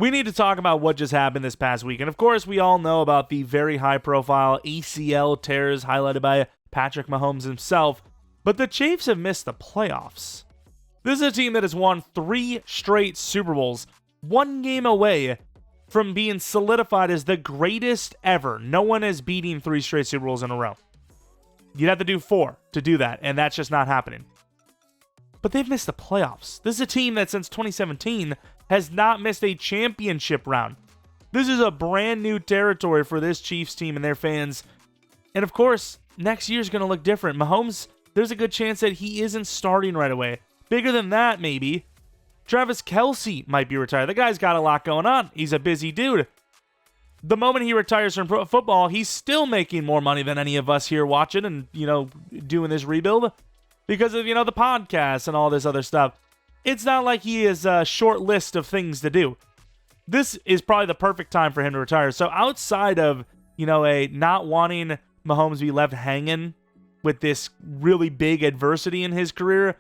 we need to talk about what just happened this past week. And of course, we all know about the very high-profile ACL tears highlighted by Patrick Mahomes himself. But the Chiefs have missed the playoffs. This is a team that has won 3 straight Super Bowls, 1 game away from being solidified as the greatest ever. No one is beating 3 straight Super Bowls in a row. You'd have to do 4 to do that, and that's just not happening. But they've missed the playoffs. This is a team that since 2017 has not missed a championship round. This is a brand new territory for this Chiefs team and their fans. And of course, next year's going to look different. Mahomes, there's a good chance that he isn't starting right away. Bigger than that, maybe. Travis Kelce might be retired. The guy's got a lot going on. He's a busy dude. The moment he retires from pro football, he's still making more money than any of us here watching and, doing this rebuild because of, the podcast and all this other stuff. It's not like he has a short list of things to do. This is probably the perfect time for him to retire. So outside of, a not wanting Mahomes to be left hanging with this really big adversity in his career,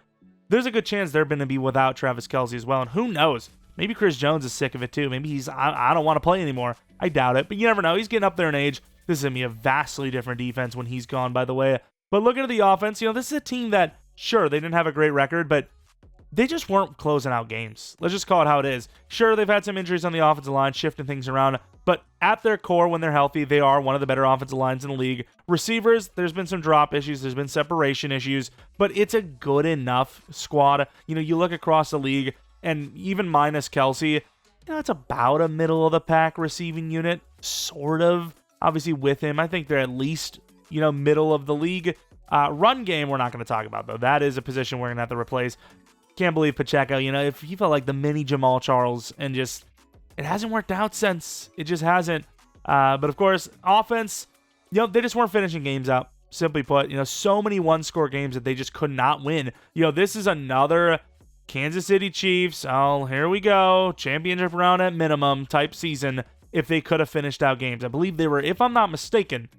there's a good chance they're going to be without Travis Kelce as well. And who knows? Maybe Chris Jones is sick of it too. Maybe I don't want to play anymore. I doubt it, but you never know. He's getting up there in age. This is going to be a vastly different defense when he's gone, by the way. But looking at the offense, this is a team that, sure, they didn't have a great record, but they just weren't closing out games. Let's just call it how it is. Sure, they've had some injuries on the offensive line, shifting things around, but at their core, when they're healthy, they are one of the better offensive lines in the league. Receivers, there's been some drop issues, there's been separation issues, but it's a good enough squad. You look across the league, and even minus Kelce, it's about a middle-of-the-pack receiving unit, sort of. Obviously, with him, I think they're at least, middle of the league. Run game, we're not going to talk about, though. That is a position we're going to have to replace. Can't believe Pacheco, if he felt like the mini Jamal Charles, and just, it hasn't worked out since. It just hasn't. But of course, offense, they just weren't finishing games out. Simply put, so many one-score games that they just could not win. This is another Kansas City Chiefs, oh, here we go, championship round at minimum type season if they could have finished out games. I believe they were, if I'm not mistaken,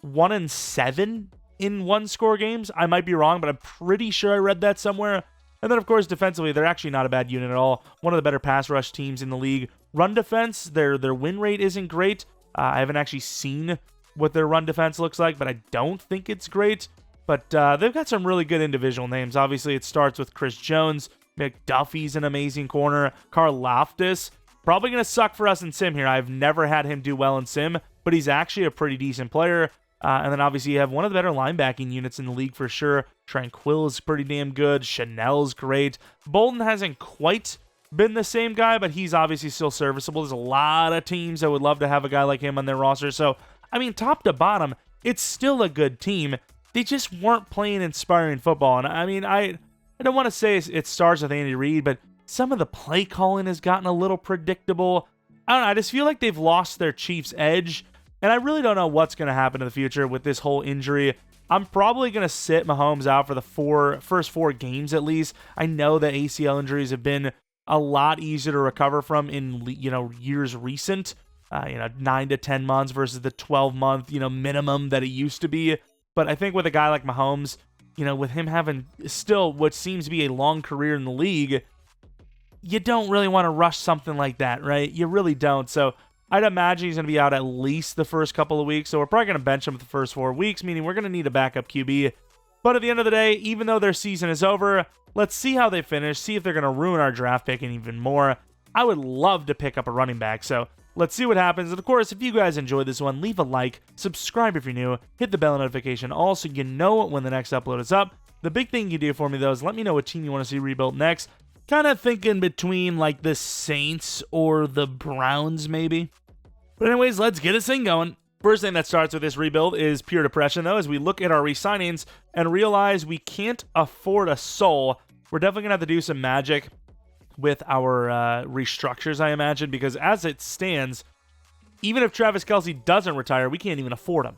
1-7 in one-score games. I might be wrong, but I'm pretty sure I read that somewhere. And then, of course, defensively, they're actually not a bad unit at all. One of the better pass rush teams in the league. Run defense, their win rate isn't great. I haven't actually seen what their run defense looks like, but I don't think it's great. But they've got some really good individual names. Obviously, it starts with Chris Jones. McDuffie's an amazing corner. Karlaftis, probably going to suck for us in Sim here. I've never had him do well in Sim, but he's actually a pretty decent player. And then obviously you have one of the better linebacking units in the league for sure. Tranquil is pretty damn good. Chanel's great. Bolden hasn't quite been the same guy, but he's obviously still serviceable. There's a lot of teams that would love to have a guy like him on their roster. So, top to bottom, it's still a good team. They just weren't playing inspiring football. And I don't want to say it starts with Andy Reid, but some of the play calling has gotten a little predictable. I don't know. I just feel like they've lost their Chiefs edge. And I really don't know what's going to happen in the future with this whole injury. I'm probably going to sit Mahomes out for the first 4 games at least. I know that ACL injuries have been a lot easier to recover from in years recent. 9 to 10 months versus the 12-month minimum that it used to be. But I think with a guy like Mahomes, with him having still what seems to be a long career in the league, you don't really want to rush something like that, right? You really don't. So I'd imagine he's going to be out at least the first couple of weeks, so we're probably going to bench him for the first 4 weeks, meaning we're going to need a backup QB. But at the end of the day, even though their season is over, let's see how they finish, see if they're going to ruin our draft pick and even more. I would love to pick up a running back, so let's see what happens. And of course, if you guys enjoyed this one, leave a like, subscribe if you're new, hit the bell notification all so you know when the next upload is up. The big thing you do for me, though, is let me know what team you want to see rebuilt next. Kind of thinking between like the Saints or the Browns, maybe. But anyways, let's get this thing going. First thing that starts with this rebuild is pure depression, though, as we look at our re-signings and realize we can't afford a soul. We're definitely going to have to do some magic with our restructures, I imagine, because as it stands, even if Travis Kelce doesn't retire, we can't even afford him.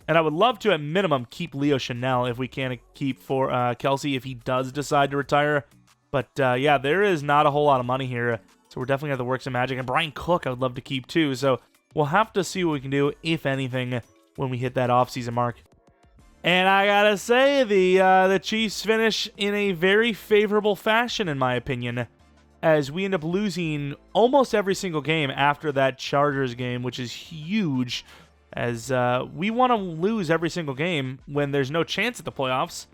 And I would love to, at minimum, keep Leo Chanel if we can keep for Kelce if he does decide to retire. But yeah, there is not a whole lot of money here, so we're definitely going to have to work some magic. And Brian Cook, I would love to keep too, so we'll have to see what we can do, if anything, when we hit that offseason mark. And I gotta say, the Chiefs finish in a very favorable fashion, in my opinion. as we end up losing almost every single game after that Chargers game, which is huge, as we want to lose every single game when there's no chance at the playoffs,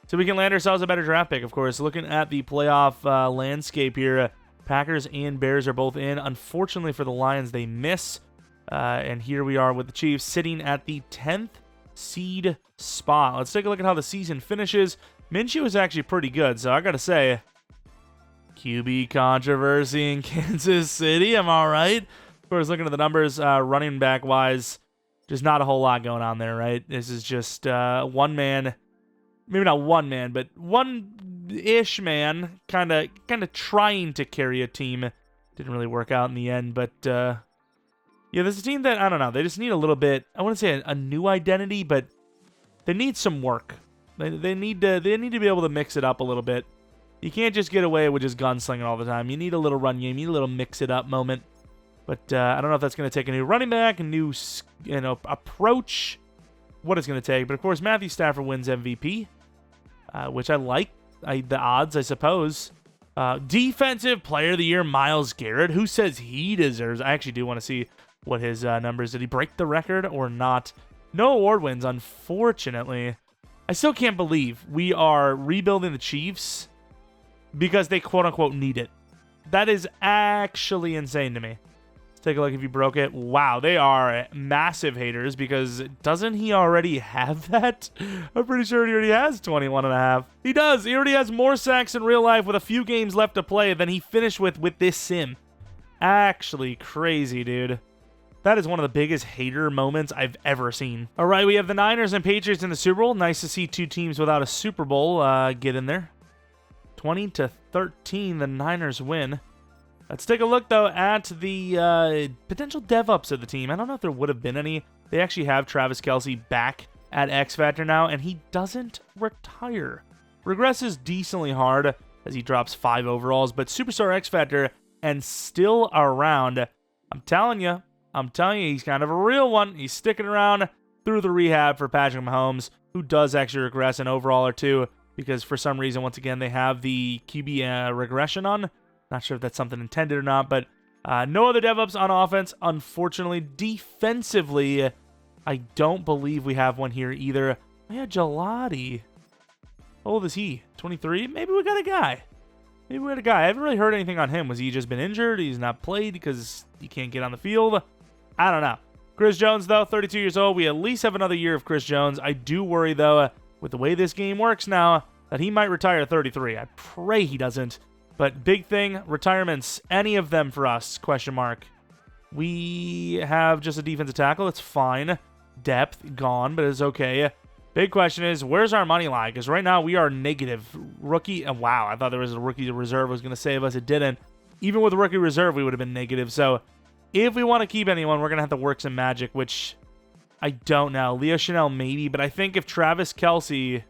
so we can land ourselves a better draft pick. Of course, looking at the playoff landscape here, Packers and Bears are both in. Unfortunately for the Lions, they miss, and here we are with the Chiefs sitting at the 10th seed spot. Let's take a look at how the season finishes. Minshew is actually pretty good, so I gotta say, QB controversy in Kansas City, am I right? Of course, looking at the numbers, running back wise, just not a whole lot going on there, right? This is just one man, maybe not one man, but one-ish man, kind of trying to carry a team. Didn't really work out in the end, but yeah, there's a team that, I don't know, they just need a little bit, I wouldn't say a new identity, but they need some work. They need to be able to mix it up a little bit. You can't just get away with just gunslinging all the time. You need a little run game. You need a little mix-it-up moment. But I don't know if that's going to take a new running back, a new approach, what it's going to take. But, of course, Matthew Stafford wins MVP, which I like. The odds, I suppose. Defensive Player of the Year, Myles Garrett. Who says he deserves? I actually do want to see what his numbers. Did he break the record or not? No award wins, unfortunately. I still can't believe we are rebuilding the Chiefs because they quote-unquote need it. That is actually insane to me. Let's take a look if he broke it. Wow, they are massive haters because doesn't he already have that? I'm pretty sure he already has 21.5. He does. He already has more sacks in real life with a few games left to play than he finished with this sim. Actually crazy, dude. That is one of the biggest hater moments I've ever seen. All right, we have the Niners and Patriots in the Super Bowl. Nice to see two teams without a Super Bowl get in there. 20-13, the Niners win. Let's take a look, though, at the potential dev-ups of the team. I don't know if there would have been any. They actually have Travis Kelce back at X Factor now, and he doesn't retire. Regresses decently hard as he drops 5 overalls, but Superstar X Factor and still around. I'm telling you, he's kind of a real one. He's sticking around through the rehab for Patrick Mahomes, who does actually regress an overall or two, because for some reason, once again, they have the QB regression on. Not sure if that's something intended or not, but no other dev-ups on offense. Unfortunately, defensively, I don't believe we have one here either. Oh, yeah, Gelati. How old is he? 23? Maybe we got a guy. I haven't really heard anything on him. Was he just been injured? He's not played because he can't get on the field? I don't know. Chris Jones, though, 32 years old. We at least have another year of Chris Jones. I do worry, though, with the way this game works now, that he might retire at 33. I pray he doesn't. But big thing, retirements, any of them for us, question mark. We have just a defensive tackle. It's fine. Depth, gone, but it's okay. Big question is, where's our money lie? Because right now we are negative. Rookie, wow, I thought there was a rookie reserve was going to save us. It didn't. Even with a rookie reserve, we would have been negative. So if we want to keep anyone, we're going to have to work some magic, which I don't know. Leo Chanel, maybe. But I think if Travis Kelce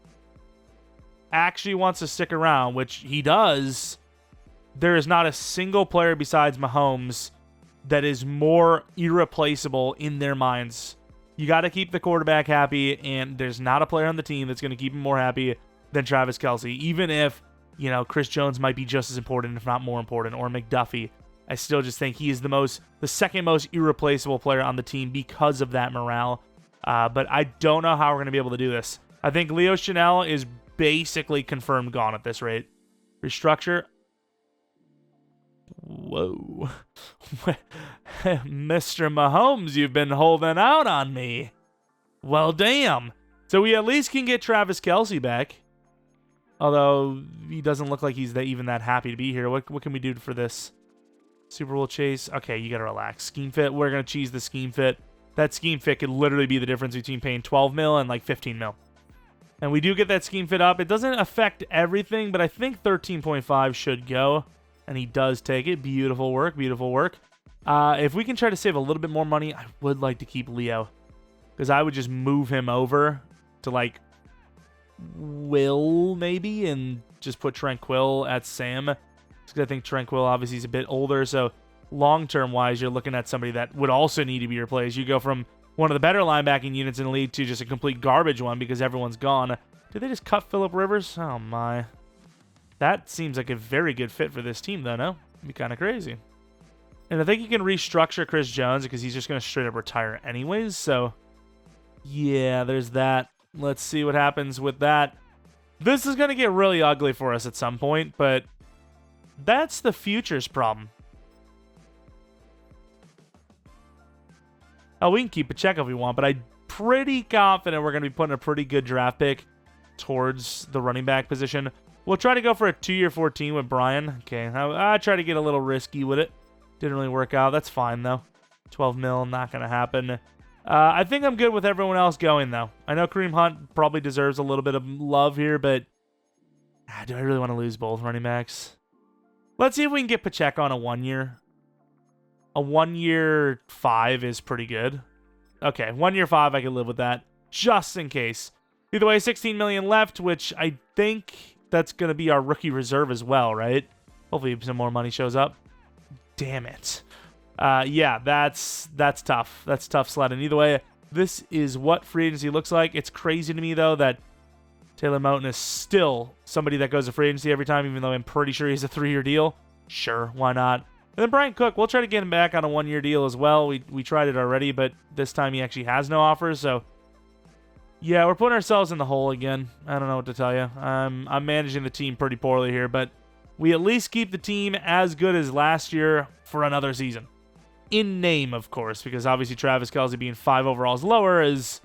actually wants to stick around, which he does, there is not a single player besides Mahomes that is more irreplaceable in their minds. You got to keep the quarterback happy, and there's not a player on the team that's going to keep him more happy than Travis Kelce. Even if, Chris Jones might be just as important, if not more important, or McDuffie. I still just think he is the second most irreplaceable player on the team because of that morale. But I don't know how we're going to be able to do this. I think Leo Chanel is basically confirmed gone at this rate. Restructure. Whoa. Mr. Mahomes, you've been holding out on me. Well, damn. So we at least can get Travis Kelce back. Although he doesn't look like he's even that happy to be here. What can we do for this? Super Bowl chase. Okay, you got to relax. Scheme fit. We're going to cheese the scheme fit. That scheme fit could literally be the difference between paying 12 mil and like 15 mil. And we do get that scheme fit up. It doesn't affect everything, but I think 13.5 should go. And he does take it. Beautiful work. Beautiful work. If we can try to save a little bit more money, I would like to keep Leo. Because I would just move him over to like Will maybe and just put Tranquil at Sam. Because I think Tranquil obviously is a bit older. So long-term wise, you're looking at somebody that would also need to be replaced. You go from one of the better linebacking units in the league to just a complete garbage one because everyone's gone. Did they just cut Phillip Rivers? Oh my. That seems like a very good fit for this team, though, no? It'd be kind of crazy. And I think you can restructure Chris Jones because he's just going to straight up retire anyways. So, yeah, there's that. Let's see what happens with that. This is going to get really ugly for us at some point, but that's the future's problem. Oh, we can keep Pacheco if we want, but I'm pretty confident we're going to be putting a pretty good draft pick towards the running back position. We'll try to go for a 2-year 14 with Brian. Okay, I try to get a little risky with it. Didn't really work out. That's fine, though. 12 mil, not going to happen. I think I'm good with everyone else going, though. I know Kareem Hunt probably deserves a little bit of love here, but do I really want to lose both running backs? Let's see if we can get Pacheco on a 1-year. A 1-year 5 is pretty good. Okay, 1-year 5, I can live with that, just in case. Either way, 16 million left, which I think that's going to be our rookie reserve as well, right? Hopefully some more money shows up. Damn it. Yeah, that's tough. That's tough sledding. Either way, this is what free agency looks like. It's crazy to me, though, that Taylor Moton is still somebody that goes to free agency every time, even though I'm pretty sure he's a 3-year deal. Sure, why not? And then Brian Cook, we'll try to get him back on a 1-year deal as well. We tried it already, but this time he actually has no offers, so yeah, we're putting ourselves in the hole again. I don't know what to tell you. I'm managing the team pretty poorly here, but we at least keep the team as good as last year for another season. In name, of course, because obviously Travis Kelce being 5 overalls lower is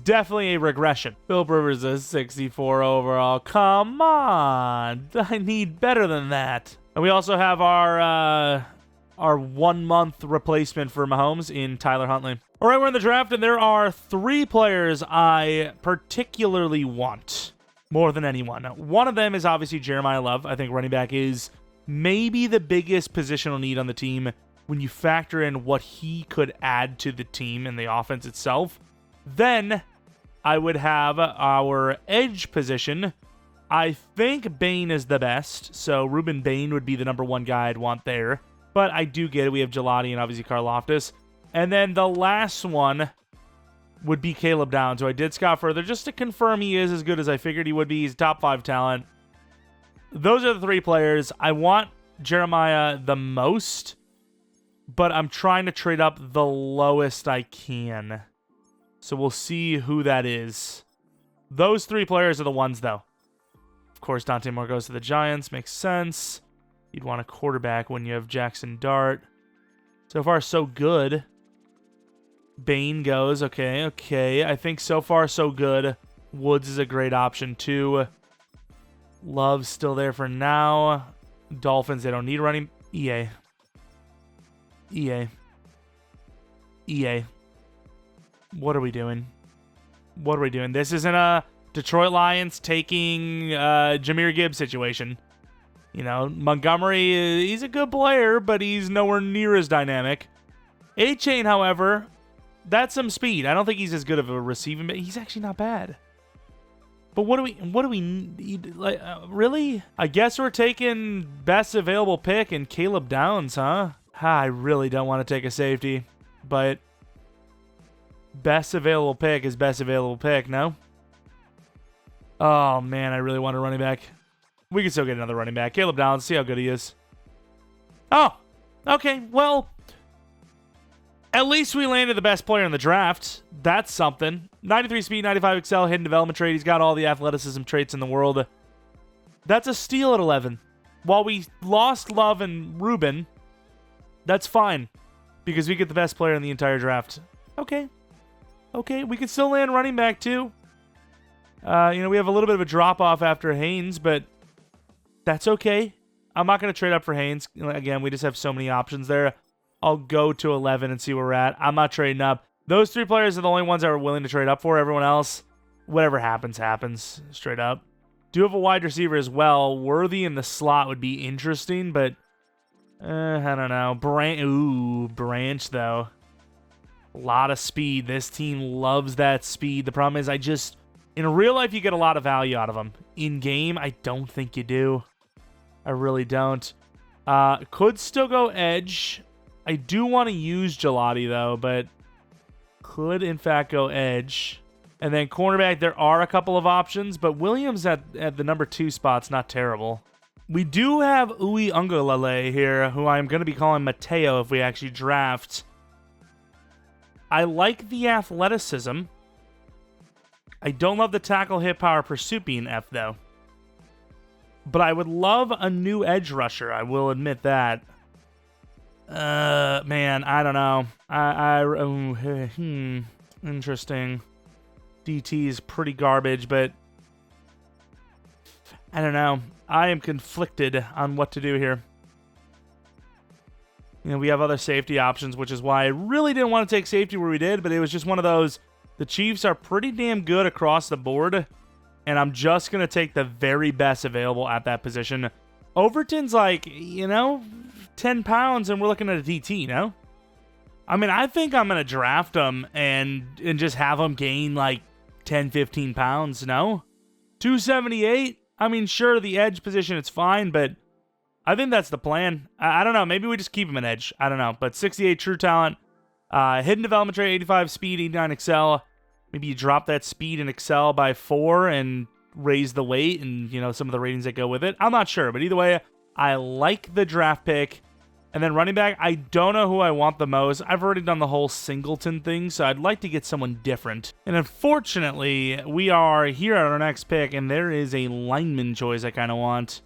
definitely a regression. Philip Rivers is 64 overall. Come on. I need better than that. And we also have our 1-month replacement for Mahomes in Tyler Huntley. All right, we're in the draft, and there are 3 players I particularly want more than anyone. One of them is obviously Jeremiah Love. I think running back is maybe the biggest positional need on the team when you factor in what he could add to the team and the offense itself. Then I would have our edge position. I think Bain is the best, so Ruben Bain would be the number 1 guy I'd want there. But I do get it. We have Gelati and obviously Karlaftis. And then the last one would be Caleb Downs, who I did scout further just to confirm he is as good as I figured he would be. He's top 5 talent. Those are the 3 players. I want Jeremiah the most, but I'm trying to trade up the lowest I can. So we'll see who that is. Those 3 players are the ones, though. Of course, Dante Moore goes to the Giants. Makes sense. You'd want a quarterback when you have Jackson Dart. So far, so good. Bain goes. Okay. I think so far, so good. Woods is a great option, too. Love's still there for now. Dolphins, they don't need running. EA. What are we doing? This isn't a Detroit Lions taking Jahmyr Gibbs situation. You know, Montgomery, he's a good player, but he's nowhere near as dynamic. A-Chain, however, that's some speed. I don't think he's as good of a receiving, but he's actually not bad. But what do we need? Like, really? I guess we're taking best available pick and Caleb Downs, huh? I really don't want to take a safety, but best available pick is best available pick, no? Oh, man, I really want a running back. We can still get another running back. Caleb Downs, see how good he is. Oh, okay, well, at least we landed the best player in the draft. That's something. 93 speed, 95 excel, hidden development trait. He's got all the athleticism traits in the world. That's a steal at 11. While we lost Love and Ruben, that's fine because we get the best player in the entire draft. Okay, we can still land running back too. We have a little bit of a drop-off after Haynes, but that's okay. I'm not going to trade up for Haynes. Again, we just have so many options there. I'll go to 11 and see where we're at. I'm not trading up. Those 3 players are the only ones that we're willing to trade up for. Everyone else, whatever happens, straight up. Do have a wide receiver as well. Worthy in the slot would be interesting, but I don't know. Branch, though. A lot of speed. This team loves that speed. The problem is in real life, you get a lot of value out of them. In game, I don't think you do. I really don't. Could still go edge. I do want to use Gelati, though, but could, in fact, go edge. And then cornerback, there are a couple of options, but Williams at the number 2 spot's not terrible. We do have Uwe Ungalale here, who I'm going to be calling Mateo if we actually draft. I like the athleticism. I don't love the tackle hit power pursuit being F, though. But I would love a new edge rusher, I will admit that. Man, I don't know. Interesting. DT is pretty garbage, but I don't know. I am conflicted on what to do here. You know, we have other safety options, which is why I really didn't want to take safety where we did, but it was just one of those, the Chiefs are pretty damn good across the board, and I'm just going to take the very best available at that position. Overton's like, 10 pounds, and we're looking at a DT, no? I mean, I think I'm going to draft him and just have him gain like 10, 15 pounds, no? 278? I mean, sure, the edge position, it's fine, but I think that's the plan. I don't know. Maybe we just keep him an edge. I don't know. But 68 true talent, hidden development trait, 85 speed, 89 excel. Maybe you drop that speed and excel by 4 and raise the weight and, some of the ratings that go with it. I'm not sure, but either way, I like the draft pick. And then running back, I don't know who I want the most. I've already done the whole Singleton thing, so I'd like to get someone different. And unfortunately, we are here at our next pick, and there is a lineman choice I kind of want.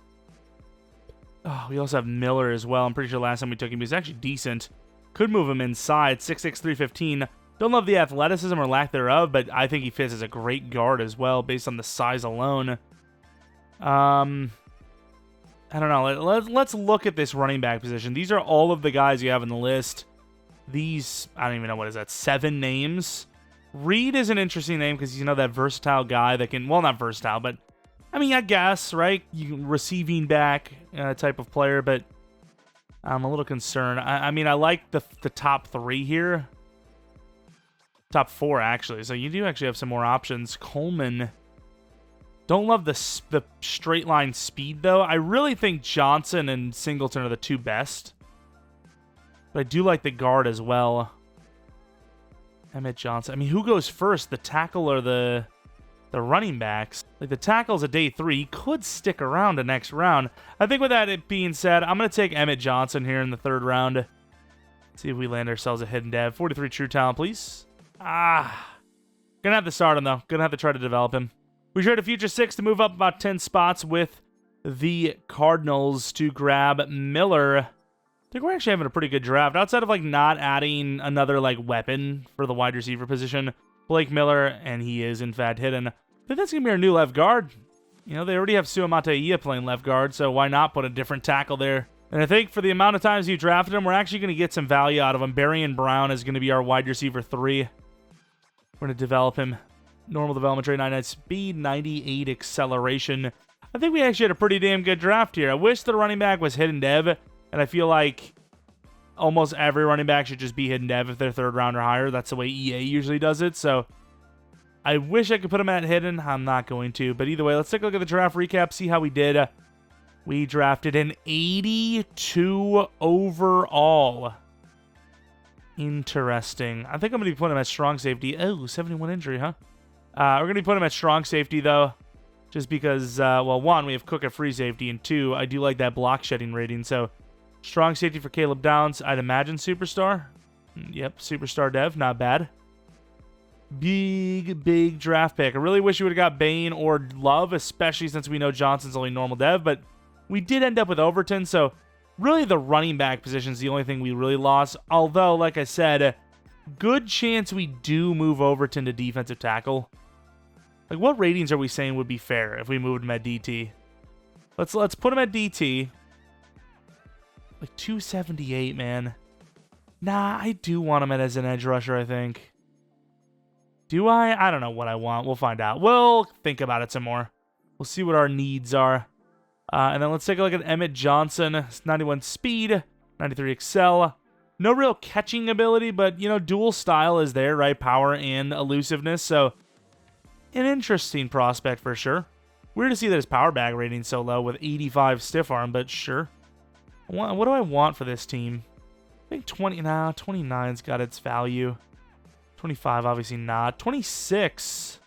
Oh, we also have Miller as well. I'm pretty sure last time we took him, he was actually decent. Could move him inside, 6'6", 315. Don't love the athleticism or lack thereof, but I think he fits as a great guard as well, based on the size alone. I don't know. Let's look at this running back position. These are all of the guys you have in the list. These, I don't even know, what is that, 7 names? Reed is an interesting name because he's, that versatile guy that can, well, not versatile, but, I mean, I guess, right? You receiving back type of player, but I'm a little concerned. I mean, I like the top 3 here. Top 4, actually. So you do actually have some more options. Coleman. Don't love the straight line speed, though. I really think Johnson and Singleton are the 2 best. But I do like the guard as well. Emmett Johnson. I mean, who goes first? The tackle or the running backs? Like, the tackle's a day 3. He could stick around the next round. I think with that being said, I'm going to take Emmett Johnson here in the 3rd round. Let's see if we land ourselves a hidden dev. 43 true talent, please. Gonna have to start him, though. Gonna have to try to develop him. We trade a future 6 to move up about 10 spots with the Cardinals to grab Miller. I think we're actually having a pretty good draft. Outside of, not adding another, weapon for the wide receiver position. Blake Miller, and he is, in fact, hidden. I think that's going to be our new left guard. They already have Suamataia playing left guard, so why not put a different tackle there? And I think for the amount of times you drafted him, we're actually going to get some value out of him. Barrion Brown is going to be our wide receiver 3. We're going to develop him. Normal development trait, 99 speed, 98 acceleration. I think we actually had a pretty damn good draft here. I wish the running back was hidden dev, and I feel like almost every running back should just be hidden dev if they're 3rd round or higher. That's the way EA usually does it, so I wish I could put him at hidden. I'm not going to, but either way, let's take a look at the draft recap, see how we did. We drafted an 82 overall. Interesting. I think I'm going to be putting him at strong safety. Oh, 71 injury, huh? We're going to be putting him at strong safety, though, just because, well, 1, we have Cook at free safety, and 2, I do like that block shedding rating. So, strong safety for Caleb Downs. I'd imagine superstar. Yep, superstar dev. Not bad. Big draft pick. I really wish we would have got Bain or Love, especially since we know Johnson's only normal dev, but we did end up with Overton, so really the running back position is the only thing we really lost. Although, like I said, good chance we do move Overton to defensive tackle. Like, what ratings are we saying would be fair if we moved him at DT? Let's put him at DT. Like 278, man. Nah, I do want him as an edge rusher, I think. Do I? I don't know what I want. We'll find out. We'll think about it some more. We'll see what our needs are. And then let's take a look at Emmett Johnson. 91 speed, 93 excel. No real catching ability, but, dual style is there, right? Power and elusiveness, so an interesting prospect for sure. Weird to see that his power bag rating's so low with 85 stiff arm, but sure. What do I want for this team? I think 29's got its value. 25, obviously not. 26.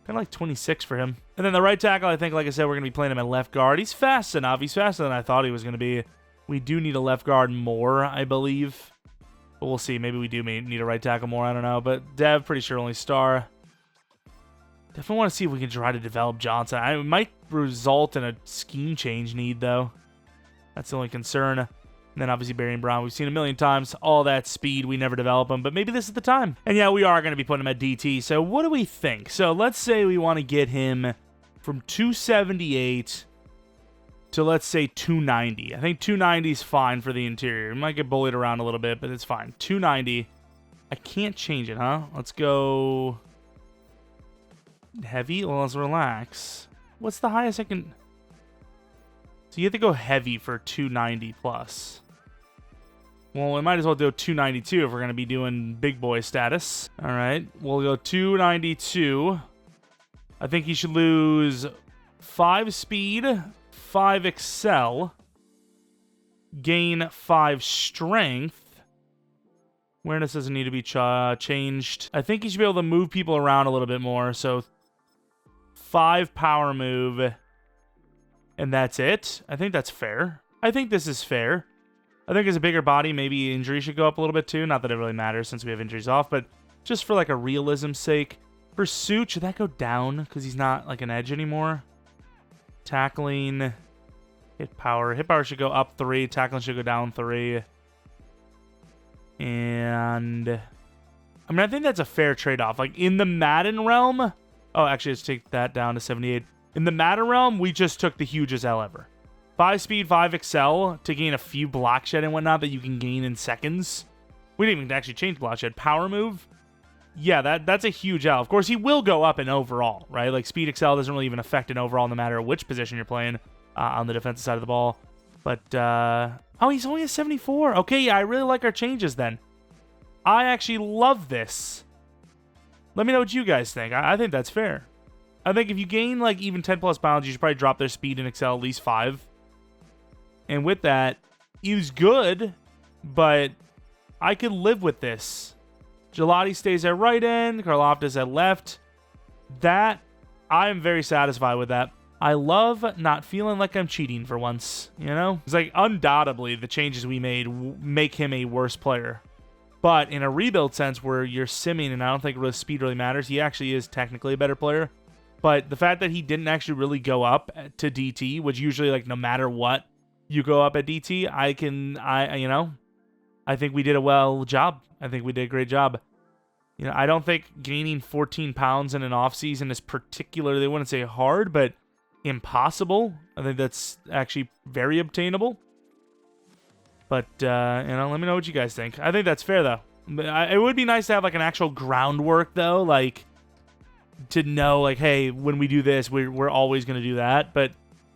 Kind of like 26 for him. And And then the right tackle, I think, like I said, we're going to be playing him at left guard. He's fast enough. He's faster than I thought he was going to be. We do need a left guard more, I believe. But we'll see. Maybe we do need a right tackle more. I don't know. But Dev, pretty sure only star. Definitely want to see if we can try to develop Johnson. It might result in a scheme change need, though. That's the only concern. And then obviously Barry and Brown, we've seen a million times. All that speed, we never develop them. But maybe this is the time. And yeah, we are going to be putting him at DT. So what do we think? So let's say we want to get him from 278 to, let's say, 290. I think 290 is fine for the interior. We might get bullied around a little bit, but it's fine. 290. I can't change it, huh? Let's go heavy. Well, let's relax. What's the highest I can... So you have to go heavy for 290 plus. Well, we might as well do 292 if we're going to be doing big boy status. All right, we'll go 292. I think he should lose 5 speed, 5 excel, gain 5 strength. Awareness doesn't need to be changed. I think he should be able to move people around a little bit more. So 5 power move, and that's it. I think that's fair. I think this is fair. I think as a bigger body, maybe injury should go up a little bit too. Not that it really matters since we have injuries off, but just for like a realism's sake. Pursuit, should that go down because he's not like an edge anymore? Tackling, hit power. Hit power should go up 3. Tackling should go down 3. And I mean, I think that's a fair trade-off. Like in the Madden realm, oh, actually, let's take that down to 78. In the Madden realm, we just took the hugest L ever. 5 speed, 5 excel to gain a few block shed and whatnot that you can gain in seconds. We didn't even actually change block shed. Power move. Yeah, that's a huge L. Of course, he will go up in overall, right? Like, speed excel doesn't really even affect an overall no matter which position you're playing on the defensive side of the ball. But, oh, he's only a 74. Okay, yeah, I really like our changes then. I actually love this. Let me know what you guys think. I think that's fair. I think if you gain, like, even 10 plus pounds, you should probably drop their speed and excel at least 5. And with that, he was good, but I could live with this. Gelati stays at right end. Karloftis at left. That, I am very satisfied with that. I love not feeling like I'm cheating for once, you know? It's like, undoubtedly, the changes we made make him a worse player. But in a rebuild sense where you're simming, and I don't think speed really matters, he actually is technically a better player. But the fact that he didn't actually really go up to DT, which usually, like, no matter what, you go up at DT, I think we did a job. I think we did a great job. You know, I don't think gaining 14 pounds in an offseason is particularly, I wouldn't say hard, but impossible. I think that's actually very obtainable. But, let me know what you guys think. I think that's fair, though. It would be nice to have, like, an actual groundwork, though, like, to know, like, hey, when we do this, we're always going to do that. But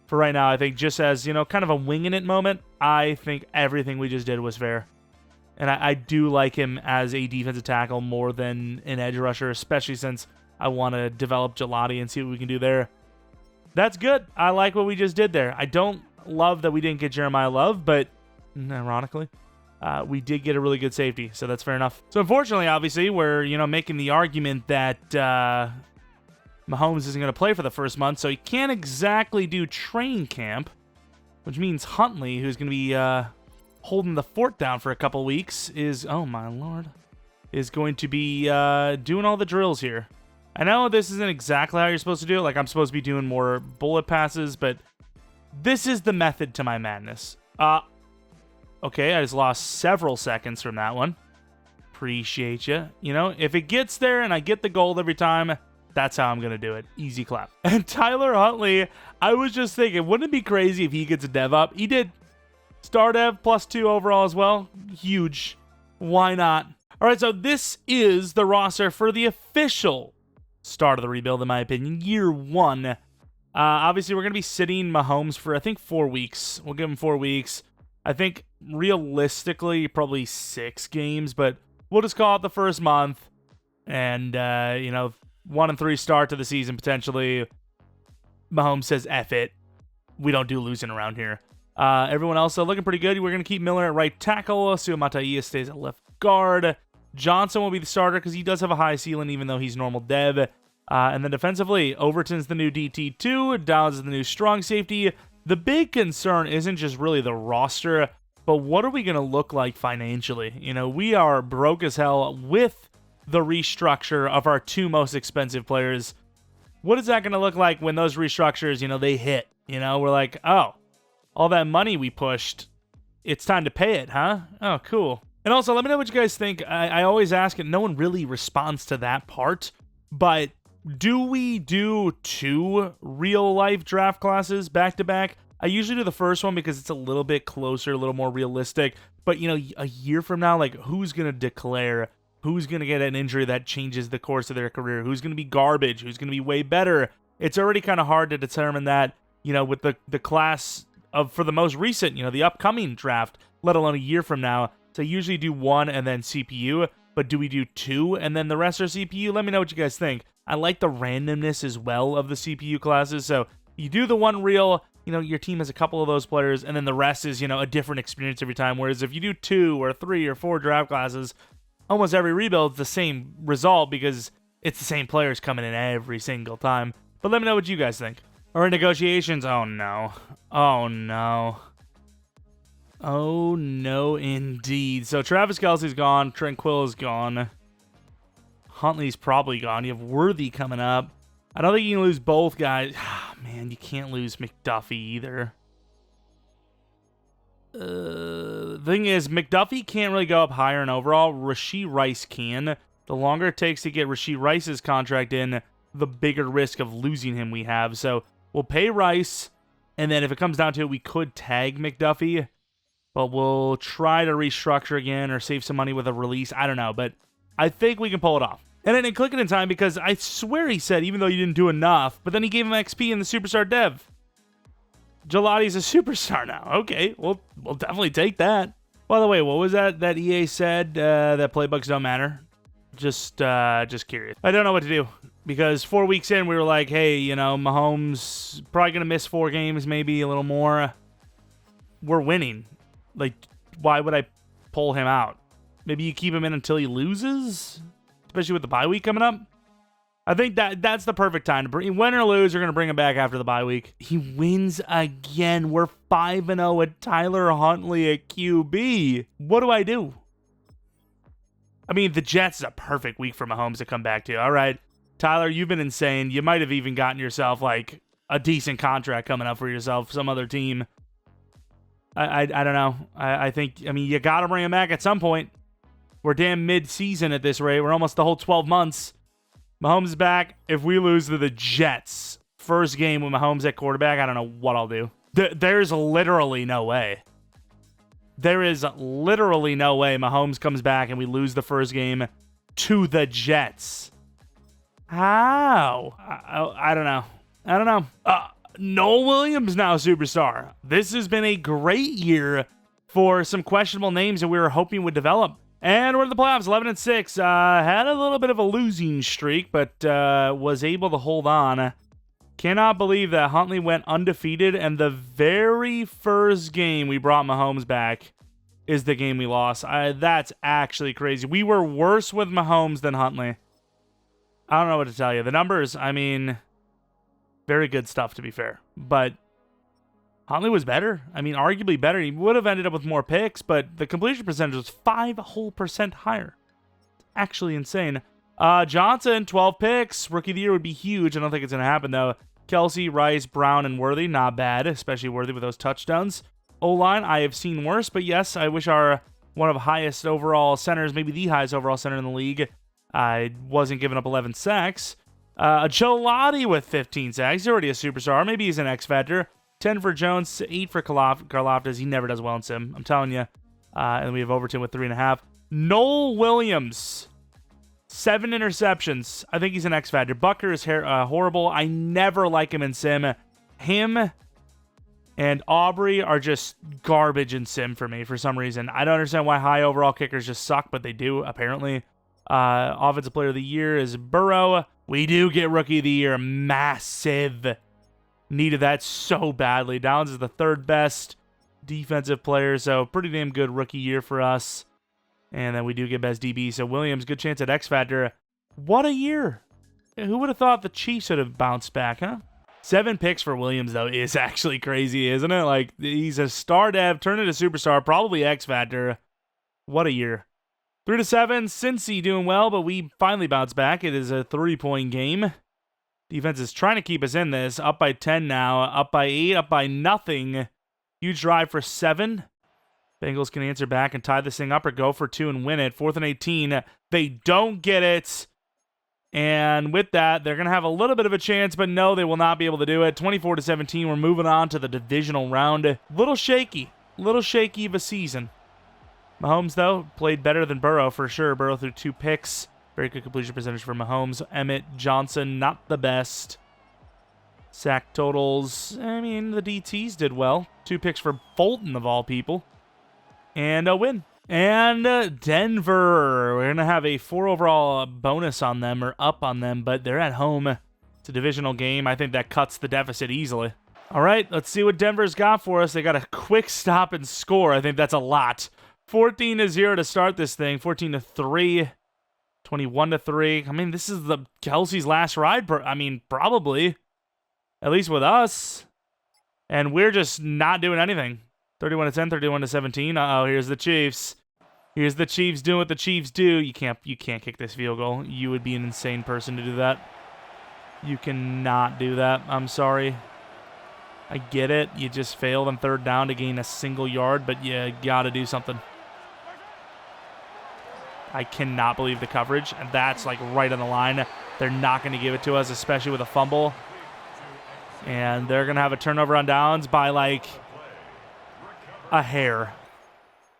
for right now, I think just as, kind of a winging it moment, I think everything we just did was fair. And I do like him as a defensive tackle more than an edge rusher, especially since I want to develop Gelati and see what we can do there. That's good. I like what we just did there. I don't love that we didn't get Jeremiah Love, but ironically, we did get a really good safety, so that's fair enough. So unfortunately, obviously, we're making the argument that Mahomes isn't going to play for the first month, so he can't exactly do training camp, which means Huntley, who's going to be holding the fort down for a couple weeks, is going to be doing all the drills here. I know this isn't exactly how you're supposed to do it. Like, I'm supposed to be doing more bullet passes, but this is the method to my madness. Okay, I just lost several seconds from that one. Appreciate you. If it gets there and I get the gold every time, that's how I'm going to do it. Easy clap. And Tyler Huntley, I was just thinking, wouldn't it be crazy if he gets a dev up? He did. Star dev +2 overall as well. Huge. Why not? All right, so this is the roster for the official start of the rebuild, in my opinion. Year 1. Obviously, we're going to be sitting Mahomes for, I think, 4 weeks. We'll give him 4 weeks. I think, realistically, probably 6 games, but we'll just call it the first month. And, 1 and 3 start to the season, potentially. Mahomes says, F it. We don't do losing around here. Everyone else looking pretty good. We're going to keep Miller at right tackle. Sua Mataia stays at left guard. Johnson will be the starter because he does have a high ceiling, even though he's normal dev. And then defensively, Overton's the new DT2, Downs is the new strong safety. The big concern isn't just really the roster, but what are we going to look like financially? You know, we are broke as hell with the restructure of our 2 most expensive players. What is that going to look like when those restructures, you know, they hit? You know, we're like, oh, all that money we pushed, it's time to pay it, huh? Oh, cool. And also, let me know what you guys think. I always ask it. No one really responds to that part. But do we do 2 real-life draft classes back-to-back? I usually do the first one because it's a little bit closer, a little more realistic. But, you know, a year from now, like, who's going to declare? Who's going to get an injury that changes the course of their career? Who's going to be garbage? Who's going to be way better? It's already kind of hard to determine that, you know, with the class of, for the most recent, you know, the upcoming draft, let alone a year from now. So I usually do 1 and then CPU, but do we do 2 and then the rest are CPU? Let me know what you guys think. I like the randomness as well of the CPU classes. So you do the 1 real, you know, your team has a couple of those players, and then the rest is, you know, a different experience every time. Whereas if you do 2 or 3 or 4 draft classes, almost every rebuild is the same result because it's the same players coming in every single time. But let me know what you guys think. Or in negotiations, oh no. Oh no. Oh no indeed. So Travis Kelce's gone, Tranquil is gone. Huntley's probably gone. You have Worthy coming up. I don't think you can lose both guys. Man, you can't lose McDuffie either. The thing is, McDuffie can't really go up higher in overall. Rashee Rice can. The longer it takes to get Rashee Rice's contract in, the bigger risk of losing him we have. So we'll pay Rice, and then if it comes down to it, we could tag McDuffie, but we'll try to restructure again or save some money with a release. I don't know, but I think we can pull it off. And then click it in time because I swear he said, even though you didn't do enough, but then he gave him XP in the Superstar Dev. Gelatti's a superstar now. Okay, we'll definitely take that. By the way, what was that EA said that playbooks don't matter? Just curious. I don't know what to do because 4 weeks in, we were like, hey, you know, Mahomes probably going to miss 4 games, maybe a little more. We're winning. Like, why would I pull him out? Maybe you keep him in until he loses, especially with the bye week coming up. I think that's the perfect time to bring. Win or lose, you're going to bring him back after the bye week. He wins again. We're 5-0 with Tyler Huntley at QB. What do I do? I mean, the Jets is a perfect week for Mahomes to come back to. All right, Tyler, you've been insane. You might have even gotten yourself like a decent contract coming up for yourself, some other team. I don't know. I think, I mean, you got to bring him back at some point. We're damn mid-season at this rate. We're almost the whole 12 months. Mahomes is back. If we lose to the Jets, first game with Mahomes at quarterback, I don't know what I'll do. There's literally no way. There is literally no way Mahomes comes back and we lose the first game to the Jets. How? I don't know. I don't know. Noel Williams now superstar. This has been a great year for some questionable names that we were hoping would develop. And we're in the playoffs, 11-6. Had a little bit of a losing streak, but was able to hold on. Cannot believe that Huntley went undefeated, and the very first game we brought Mahomes back is the game we lost. That's actually crazy. We were worse with Mahomes than Huntley. I don't know what to tell you. The numbers, I mean, very good stuff, to be fair. But Huntley was better. I mean, arguably better. He would have ended up with more picks, but the completion percentage was 5% higher. It's actually insane. Johnson, 12 picks. Rookie of the year would be huge. I don't think it's going to happen, though. Kelsey, Rice, Brown, and Worthy, not bad, especially Worthy with those touchdowns. O-line, I have seen worse, but yes, I wish our one of the highest overall centers, maybe the highest overall center in the league, wasn't giving up 11 sacks. Gelati with 15 sacks. He's already a superstar. Maybe he's an X Factor. 10 for Jones, 8 for Karlaftis. He never does well in sim, I'm telling you. And we have Overton with 3.5. Noel Williams, 7 interceptions. I think he's an X Factor. Bucker is horrible. I never like him in sim. Him and Aubrey are just garbage in sim for me for some reason. I don't understand why high overall kickers just suck, but they do, apparently. Offensive player of the year is Burrow. We do get rookie of the year. Massive. Needed that so badly. Downs is the 3rd best defensive player, so pretty damn good rookie year for us. And then we do get best DB. So Williams, good chance at X Factor. What a year. Who would have thought the Chiefs would have bounced back, huh? 7 picks for Williams, though, is actually crazy, isn't it? Like, he's a star dev, turned into superstar, probably X Factor. What a year. 3-7, Cincy doing well, but we finally bounced back. It is a 3-point game. Defense is trying to keep us in this. Up by 10 now, up by 8, up by nothing. Huge drive for 7. Bengals can answer back and tie this thing up or go for 2 and win it. 4th and 18. They don't get it. And with that, they're going to have a little bit of a chance, but no, they will not be able to do it. 24-17, we're moving on to the divisional round. Little shaky of a season. Mahomes, though, played better than Burrow for sure. Burrow threw 2 picks. Very good completion percentage for Mahomes. Emmett Johnson, not the best. Sack totals, I mean, the DTs did well. 2 picks for Fulton, of all people. And a win. And Denver, we're going to have a 4 overall bonus on them, or up on them, but they're at home. It's a divisional game. I think that cuts the deficit easily. All right, let's see what Denver's got for us. They got a quick stop and score. I think that's a lot. 14-0 to start this thing. 14-3. 21-3. I mean, this is the Kelsey's last ride. Probably. At least with us. And we're just not doing anything. 31-10, 31-17. Uh-oh, here's the Chiefs. Here's the Chiefs doing what the Chiefs do. You can't kick this field goal. You would be an insane person to do that. You cannot do that. I'm sorry. I get it. You just failed on 3rd down to gain a single yard, but you got to do something. I cannot believe the coverage, and that's like right on the line. They're not going to give it to us, especially with a fumble. And they're going to have a turnover on downs by like a hair.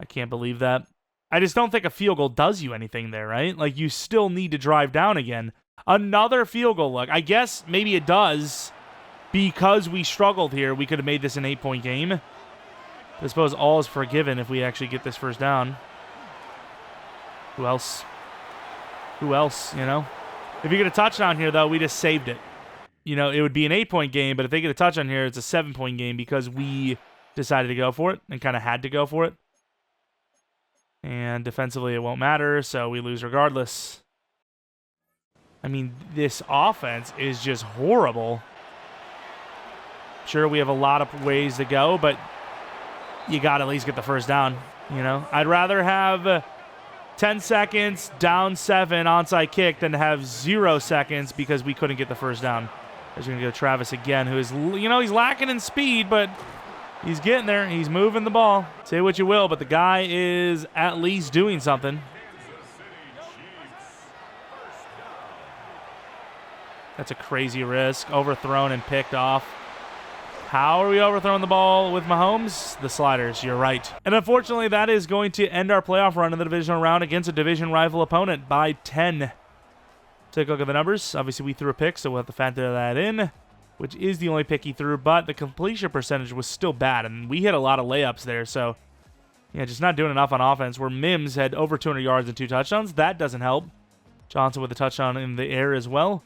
I can't believe that. I just don't think a field goal does you anything there, right? Like, you still need to drive down again. Another field goal look. I guess maybe it does because we struggled here. We could have made this an 8-point game. I suppose all is forgiven if we actually get this first down. Who else? Who else, you know? If you get a touchdown here, though, we just saved it. You know, it would be an 8-point game, but if they get a touchdown here, it's a 7-point game because we decided to go for it and kind of had to go for it. And defensively, it won't matter, so we lose regardless. I mean, this offense is just horrible. Sure, we have a lot of ways to go, but you got to at least get the first down, you know? I'd rather have 10 seconds, down 7, onside kick, than to have 0 seconds because we couldn't get the first down. There's going to go Travis again, who is, you know, he's lacking in speed, but he's getting there. He's moving the ball. Say what you will, but the guy is at least doing something. That's a crazy risk. Overthrown and picked off. How are we overthrowing the ball with Mahomes? The sliders, you're right. And unfortunately, that is going to end our playoff run in the divisional round against a division rival opponent by 10. Take a look at the numbers. Obviously, we threw a pick, so we'll have to factor that in, which is the only pick he threw, but the completion percentage was still bad, and we hit a lot of layups there, so yeah, just not doing enough on offense, where Mims had over 200 yards and 2 touchdowns. That doesn't help. Johnson with a touchdown in the air as well.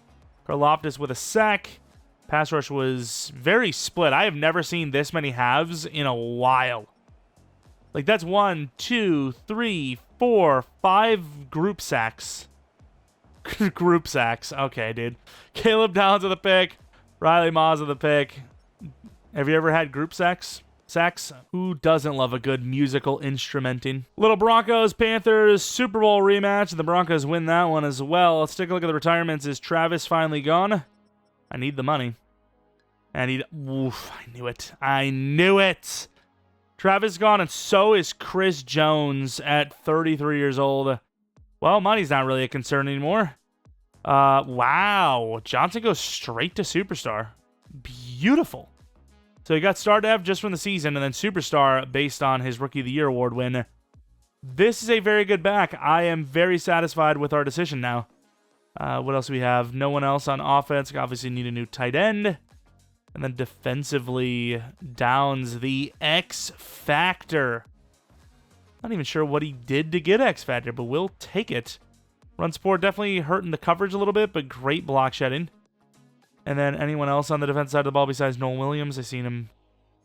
Karlaftis with a sack. Pass rush was very split. I have never seen this many halves in a while. Like, that's 1, 2, 3, 4, 5 group sacks. Group sacks. Okay, dude. Caleb Downs with a pick. Riley Maas with a pick. Have you ever had group sacks? Who doesn't love a good musical instrumenting? Little Broncos, Panthers, Super Bowl rematch. The Broncos win that one as well. Let's take a look at the retirements. Is Travis finally gone? I need the money. Oof, I knew it. Travis is gone, and so is Chris Jones at 33 years old. Well, money's not really a concern anymore. Wow. Johnson goes straight to Superstar. Beautiful. So he got Star Dev just from the season, and then Superstar based on his Rookie of the Year award win. This is a very good back. I am very satisfied with our decision now. What else do we have? No one else on offense. Obviously need a new tight end. And then defensively, Downs, the X Factor. Not even sure what he did to get X Factor, but we'll take it. Run support definitely hurting the coverage a little bit, but great block shedding. And then anyone else on the defense side of the ball besides Noel Williams? I seen him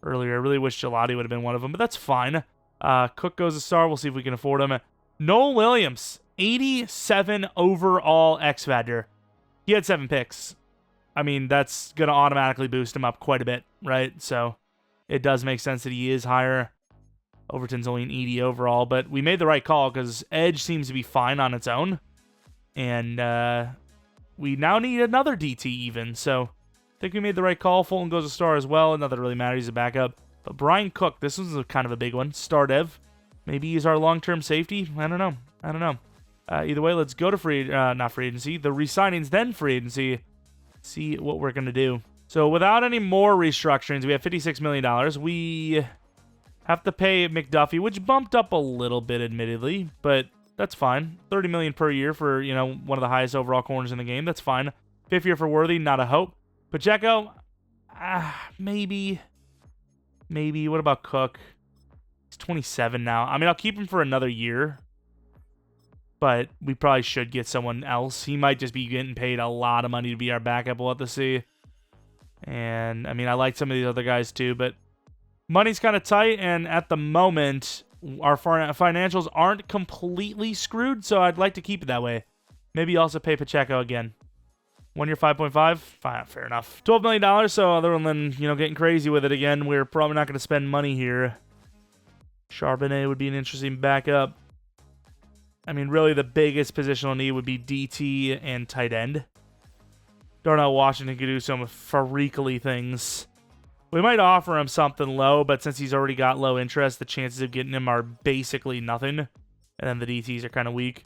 earlier. I really wish Gelati would have been one of them, but that's fine. Cook goes a star. We'll see if we can afford him. Noel Williams, 87 overall X Factor. He had 7 picks. I mean, that's going to automatically boost him up quite a bit, right? So it does make sense that he is higher. Overton's only an 80 overall, but we made the right call because Edge seems to be fine on its own. And we now need another DT even, so I think we made the right call. Fulton goes a star as well. Not that it really matters. He's a backup. But Brian Cook, this was kind of a big one. Star dev. Maybe he's our long-term safety. I don't know. Either way, let's go to not free agency. The re-signings, then free agency. See what we're going to do. So without any more restructurings, we have $56 million. We have to pay McDuffie, which bumped up a little bit, admittedly, but that's fine. $30 million per year for, one of the highest overall corners in the game. That's fine. 5th year for Worthy, not a hope. Pacheco, maybe. What about Cook? He's 27 now. I mean, I'll keep him for another year, but we probably should get someone else. He might just be getting paid a lot of money to be our backup. We'll have to see. And, I mean, I like some of these other guys too, but money's kind of tight, and at the moment, our financials aren't completely screwed, so I'd like to keep it that way. Maybe also pay Pacheco again. 1 year, 5.5. Fine, fair enough. $12 million, so other than, getting crazy with it again, we're probably not going to spend money here. Charbonnet would be an interesting backup. I mean, really the biggest positional need would be DT and tight end. Darnell Washington could do some freakily things. We might offer him something low, but since he's already got low interest, the chances of getting him are basically nothing. And then the DTs are kind of weak.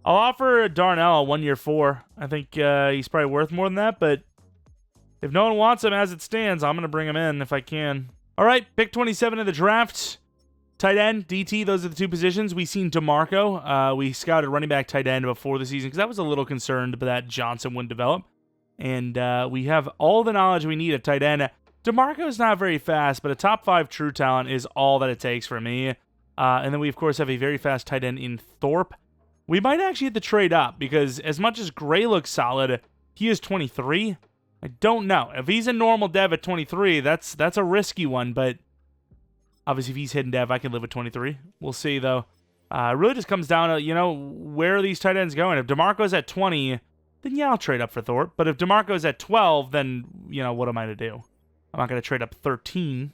I'll offer Darnell a 1 year 4. I think he's probably worth more than that, but if no one wants him as it stands, I'm going to bring him in if I can. All right, pick 27 of the draft. Tight end, DT, those are the 2 positions. We've seen DeMarco. We scouted running back tight end before the season because I was a little concerned that Johnson wouldn't develop. And we have all the knowledge we need at tight end. DeMarco is not very fast, but a top 5 true talent is all that it takes for me. And then we, of course, have a very fast tight end in Thorpe. We might actually have to trade up because as much as Gray looks solid, he is 23. I don't know. If he's a normal dev at 23, that's a risky one, but obviously if he's hidden dev, I can live with 23. We'll see, though. It really just comes down to, where are these tight ends going? If DeMarco's at 20, then yeah, I'll trade up for Thorpe. But if DeMarco's at 12, then, what am I to do? I'm not going to trade up 13.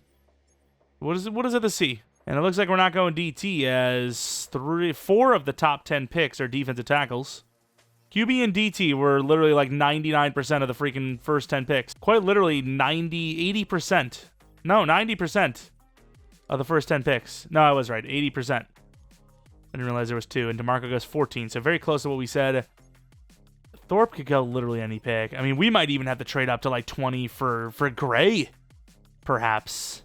What is it to see? And it looks like we're not going DT as 4 of the top 10 picks are defensive tackles. QB and DT were literally like 99% of the freaking first 10 picks. Quite literally 80%. No, 90% of the first 10 picks. No, I was right. 80%. I didn't realize there was 2. And DeMarco goes 14. So very close to what we said. Thorpe could go literally any pick. I mean, we might even have to trade up to like 20 for Gray, perhaps.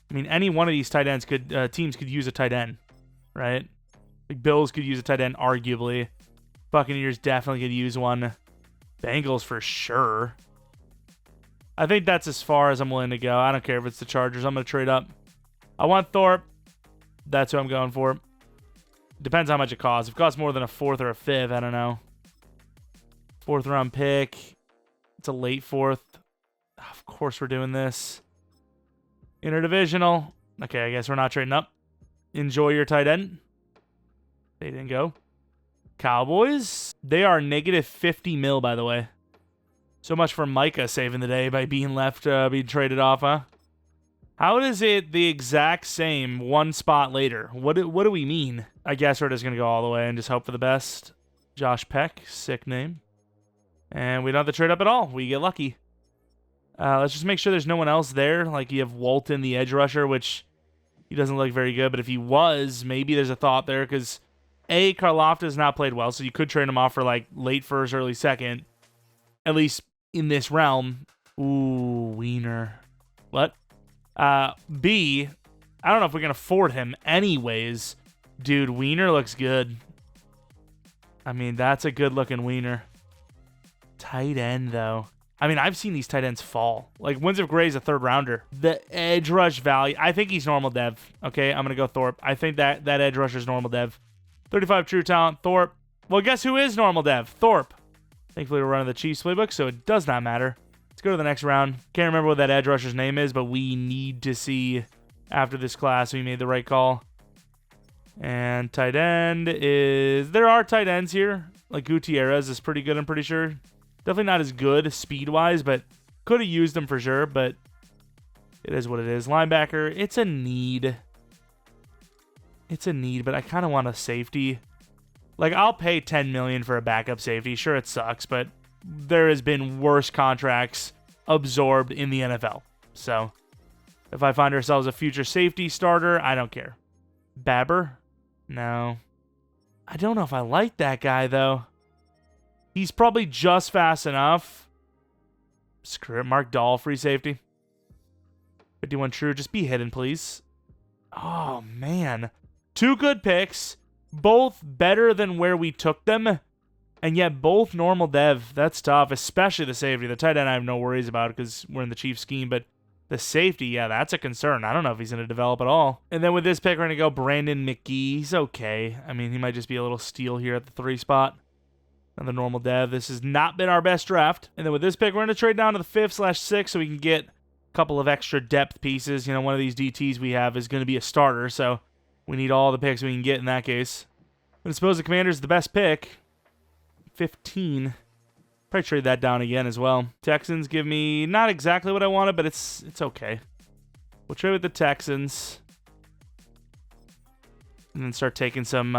I mean, any one of these tight ends teams could use a tight end, right? Like Bills could use a tight end, arguably. Buccaneers definitely could use one. Bengals for sure. I think that's as far as I'm willing to go. I don't care if it's the Chargers. I'm going to trade up. I want Thorpe. That's who I'm going for. Depends how much it costs. If it costs more than a 4th or a 5th, I don't know. 4th round pick. It's a late 4th. Of course we're doing this. Interdivisional. Okay, I guess we're not trading up. Enjoy your tight end. They didn't go. Cowboys. They are negative 50 mil, by the way. So much for Micah saving the day by being left, being traded off, huh? How is it the exact same 1 spot later? What do we mean? I guess we're just going to go all the way and just hope for the best. Josh Peck. Sick name. And we don't have to trade up at all. We get lucky. Let's just make sure there's no one else there. Like you have Walton, the edge rusher, which he doesn't look very good. But if he was, maybe there's a thought there because Karlaftis has not played well, so you could trade him off for like late 1st, early 2nd. At least in this realm. Ooh, Wiener. What? B, I don't know if we can afford him anyways. Dude, Wiener looks good. I mean, that's a good-looking Wiener. Tight end, though. I mean, I've seen these tight ends fall. Like, Windsor Gray's a 3rd rounder. The edge rush value, I think he's normal dev. Okay, I'm going to go Thorpe. I think that edge rusher's normal dev. 35 true talent, Thorpe. Well, guess who is normal dev? Thorpe. Thankfully, we're running the Chiefs playbook, so it does not matter. Let's go to the next round. Can't remember what that edge rusher's name is, but we need to see after this class we made the right call. And tight end is... There are tight ends here. Like Gutierrez is pretty good, I'm pretty sure. Definitely not as good speed-wise, but could have used him for sure, but it is what it is. Linebacker, it's a need. It's a need, but I kind of want a safety. Like, I'll pay $10 million for a backup safety. Sure, it sucks, but there has been worse contracts absorbed in the NFL. So, if I find ourselves a future safety starter, I don't care. Babber? No. I don't know if I like that guy, though. He's probably just fast enough. Screw it. Mark Dahl, free safety. 51 true. Just be hidden, please. Oh, man. 2 good picks. Both better than where we took them. And yet both normal dev. That's tough, especially the safety. The tight end I have no worries about because we're in the Chiefs scheme. But the safety, yeah, that's a concern. I don't know if he's going to develop at all. And then with this pick, we're going to go Brandon McGee. He's okay. I mean, he might just be a little steal here at the 3 spot. Another normal dev. This has not been our best draft. And then with this pick, we're going to trade down to the 5/6 so we can get a couple of extra depth pieces. You know, one of these DTs we have is going to be a starter, so we need all the picks we can get in that case. I suppose the Commander's the best pick. 15. Probably trade that down again as well. Texans give me not exactly what I wanted, but it's okay. We'll trade with the Texans. And then start taking some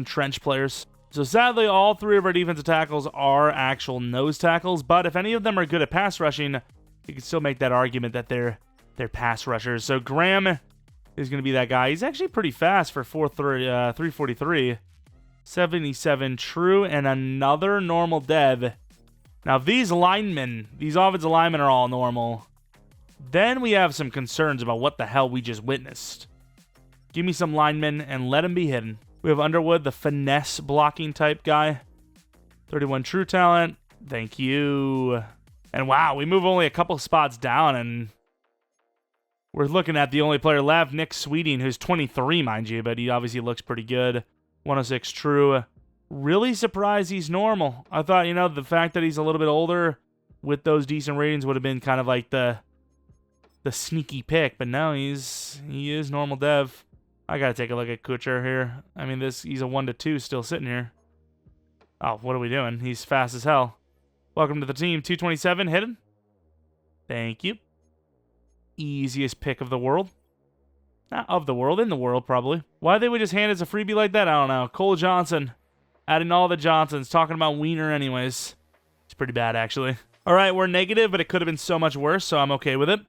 trench players. So sadly, all 3 of our defensive tackles are actual nose tackles, but if any of them are good at pass rushing, you can still make that argument that they're pass rushers. So Graham is going to be that guy. He's actually pretty fast for 343. 77 true, and another normal dev. Now, these linemen, these offensive linemen are all normal. Then we have some concerns about what the hell we just witnessed. Give me some linemen and let them be hidden. We have Underwood, the finesse blocking type guy. 31 true talent. Thank you. And wow, we move only a couple spots down, and we're looking at the only player left, Nick Sweeting, who's 23, mind you, but he obviously looks pretty good. 106 true. Really surprised he's normal. I thought, you know, the fact that he's a little bit older with those decent ratings would have been kind of like the sneaky pick, but no, he is normal dev. I gotta take a look at Kutcher here. I mean, he's a 1-2 still sitting here. Oh, what are we doing? He's fast as hell. Welcome to the team. 227 hidden. Thank you. Easiest pick of the world. Not of the world, in the world, probably. Why they would just hand us a freebie like that, I don't know. Cole Johnson. Adding all the Johnsons. Talking about Wiener anyways. It's pretty bad, actually. All right, we're negative, but it could have been so much worse, so I'm okay with it.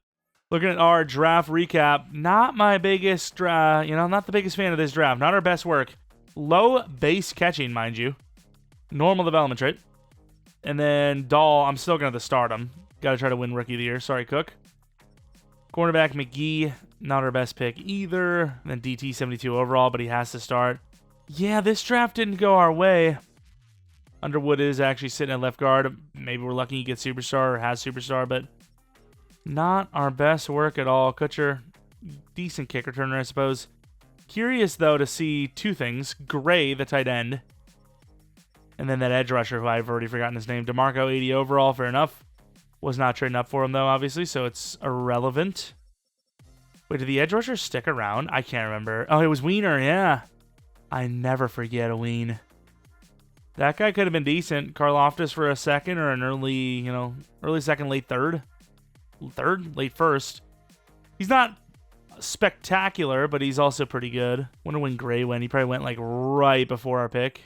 Looking at our draft recap, not my biggest, not the biggest fan of this draft. Not our best work. Low base catching, mind you. Normal development trait. And then Dahl, I'm still going to start him. Got to try to win Rookie of the Year. Sorry, Cook. Cornerback McGee, not our best pick either. And then DT 72 overall, but he has to start. Yeah, this draft didn't go our way. Underwood is actually sitting at left guard. Maybe we're lucky he gets superstar or has superstar, but not our best work at all. Kutcher, decent kick returner, I suppose. Curious, though, to see 2 things. Gray, the tight end. And then that edge rusher, who I've already forgotten his name. DeMarco, 80 overall, fair enough. Was not trading up for him, though, obviously, so it's irrelevant. Wait, did the edge rusher stick around? I can't remember. Oh, it was Wiener, yeah. I never forget a Wien. That guy could have been decent. Karloftis for a second or an early second, late third. Late first. He's not spectacular, but he's also pretty good. Wonder when Gray went. He probably went like right before our pick.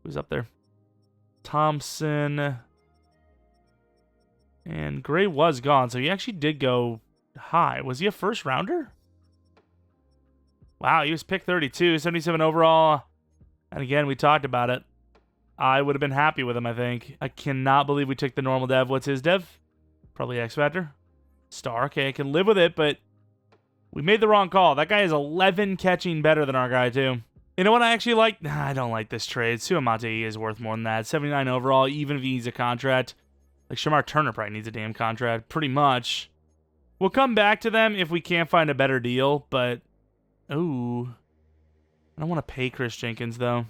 Who's up there? Thompson. And Gray was gone, so he actually did go high. Was he a first rounder? Wow, he was pick 32, 77 overall. And again, we talked about it. I would have been happy with him, I think. I cannot believe we took the normal dev. What's his dev? Probably X Factor. Star. Okay, I can live with it, but we made the wrong call. That guy is 11 catching better than our guy, too. You know what I actually like? Nah, I don't like this trade. Suamate is worth more than that. 79 overall, even if he needs a contract. Like, Shamar Turner probably needs a damn contract. Pretty much. We'll come back to them if we can't find a better deal, but ooh. I don't want to pay Chris Jenkins, though.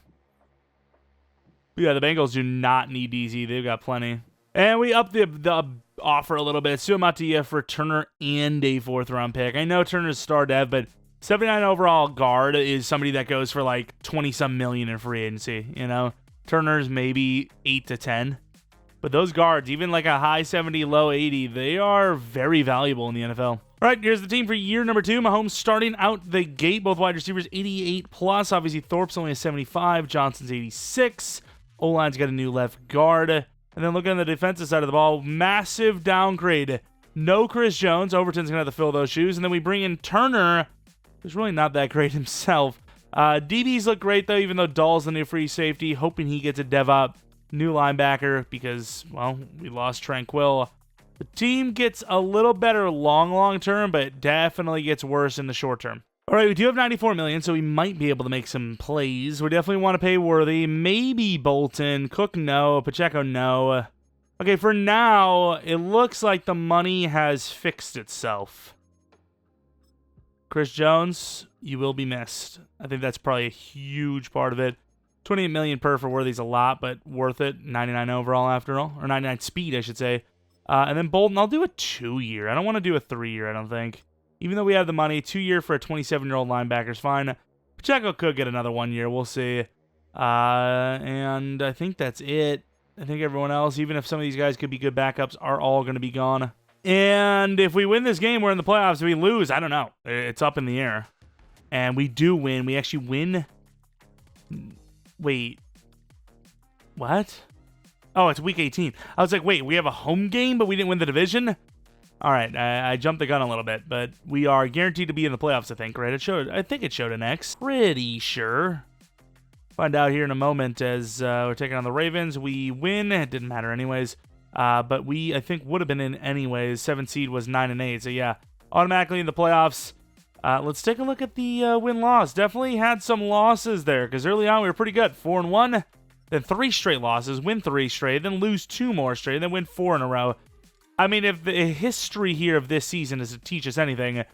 But yeah, the Bengals do not need DZ. They've got plenty. And we up the offer a little bit. Suamate for Turner and a 4th-round pick. I know Turner's star dev, but 79 overall guard is somebody that goes for like 20-some million in free agency, you know? Turner's maybe 8 to 10. But those guards, even like a high 70, low 80, they are very valuable in the NFL. All right, here's the team for year number 2. Mahomes starting out the gate. Both wide receivers 88 plus. Obviously, Thorpe's only a 75. Johnson's 86. O-line's got a new left guard. And then looking at the defensive side of the ball, massive downgrade. No Chris Jones. Overton's going to have to fill those shoes. And then we bring in Turner, who's really not that great himself. DBs look great, though, even though Dahl's the new free safety. Hoping he gets a dev up. New linebacker because, well, we lost Tranquil. The team gets a little better long term, but definitely gets worse in the short term. All right, we do have $94 million, so we might be able to make some plays. We definitely want to pay Worthy. Maybe Bolton. Cook, no. Pacheco, no. Okay, for now, it looks like the money has fixed itself. Chris Jones, you will be missed. I think that's probably a huge part of it. 28 million per for Worthy's a lot, but worth it. 99 overall after all. Or 99 speed, I should say. And then Bolton, I'll do a 2-year. I don't want to do a 3-year, I don't think. Even though we have the money, 2-year for a 27-year-old linebacker is fine. Pacheco could get another 1 year. We'll see. And I think that's it. I think everyone else, even if some of these guys could be good backups, are all going to be gone. And if we win this game, we're in the playoffs. If we lose, I don't know. It's up in the air. And we do win. We actually win. Wait. What? Oh, it's week 18. I was like, wait, we have a home game, but we didn't win the division? All right, I jumped the gun a little bit, but we are guaranteed to be in the playoffs, I think, right? I think it showed an X. Pretty sure. Find out here in a moment as we're taking on the Ravens. We win. It didn't matter anyways. But we, I think, would have been in anyways. 7 seed was 9-8. So, yeah, automatically in the playoffs. Let's take a look at the win-loss. Definitely had some losses there because early on we were pretty good. 4-1, then 3 straight losses, win 3 straight, then lose 2 more straight, then win 4 in a row. I mean, if the history here of this season is to teach us anything,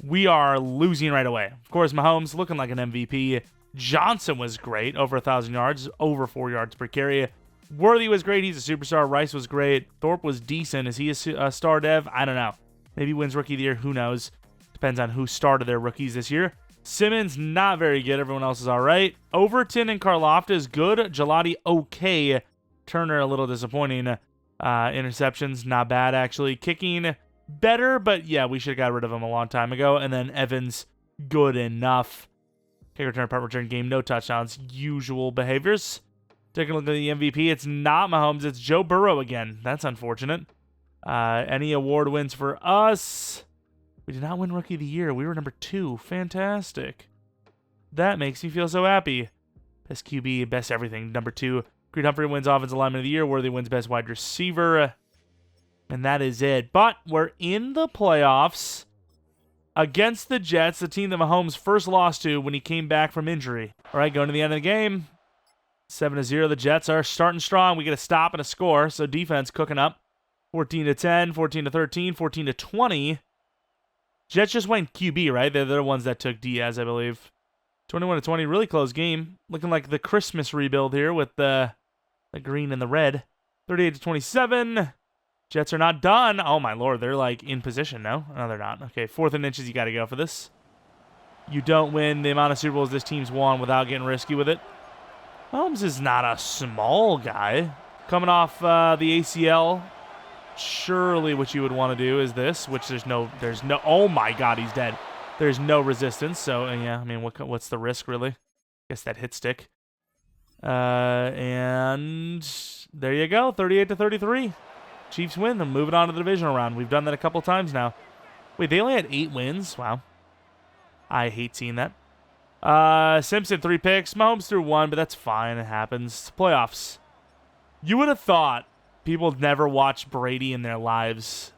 we are losing right away. Of course, Mahomes looking like an MVP. Johnson was great, over 1,000 yards, over 4 yards per carry. Worthy was great. He's a superstar. Rice was great. Thorpe was decent. Is he a star dev? I don't know. Maybe wins Rookie of the Year. Who knows? Depends on who started their rookies this year. Simmons, not very good. Everyone else is all right. Overton and Karlaftis, good. Gelati, okay. Turner, a little disappointing. Interceptions, not bad, actually. Kicking, better, but yeah, we should have got rid of him a long time ago. And then Evans, good enough. Kick return, punt return game, no touchdowns. Usual behaviors. Taking a look at the MVP, it's not Mahomes, it's Joe Burrow again. That's unfortunate. Any award wins for us? We did not win Rookie of the Year. We were number 2. Fantastic. That makes me feel so happy. Best QB, best everything. Number 2. Creed Humphrey wins Offensive Lineman of the Year. Worthy wins Best Wide Receiver. And that is it. But we're in the playoffs against the Jets, the team that Mahomes first lost to when he came back from injury. All right, going to the end of the game. 7-0. The Jets are starting strong. We get a stop and a score. So defense cooking up. 14-10, 14-13, 14-20. Jets just went QB, right? They're the ones that took Diaz, I believe. 21-20, really close game. Looking like the Christmas rebuild here with the green and the red. 38-27. Jets are not done. Oh, my Lord. They're, like, in position, no? No, they're not. Okay, 4th and inches, you got to go for this. You don't win the amount of Super Bowls this team's won without getting risky with it. Holmes is not a small guy. Coming off the ACL, surely what you would want to do is this, which there's no, oh my God, he's dead. There's no resistance, so yeah, I mean, what's the risk, really? Guess that hit stick. And there you go, 38-33. Chiefs win, then moving on to the divisional round. We've done that a couple times now. Wait, they only had 8 wins? Wow. I hate seeing that. Simpson, 3 picks. Mahomes threw 1, but that's fine. It happens. Playoffs. You would have thought people never watched Brady in their lives.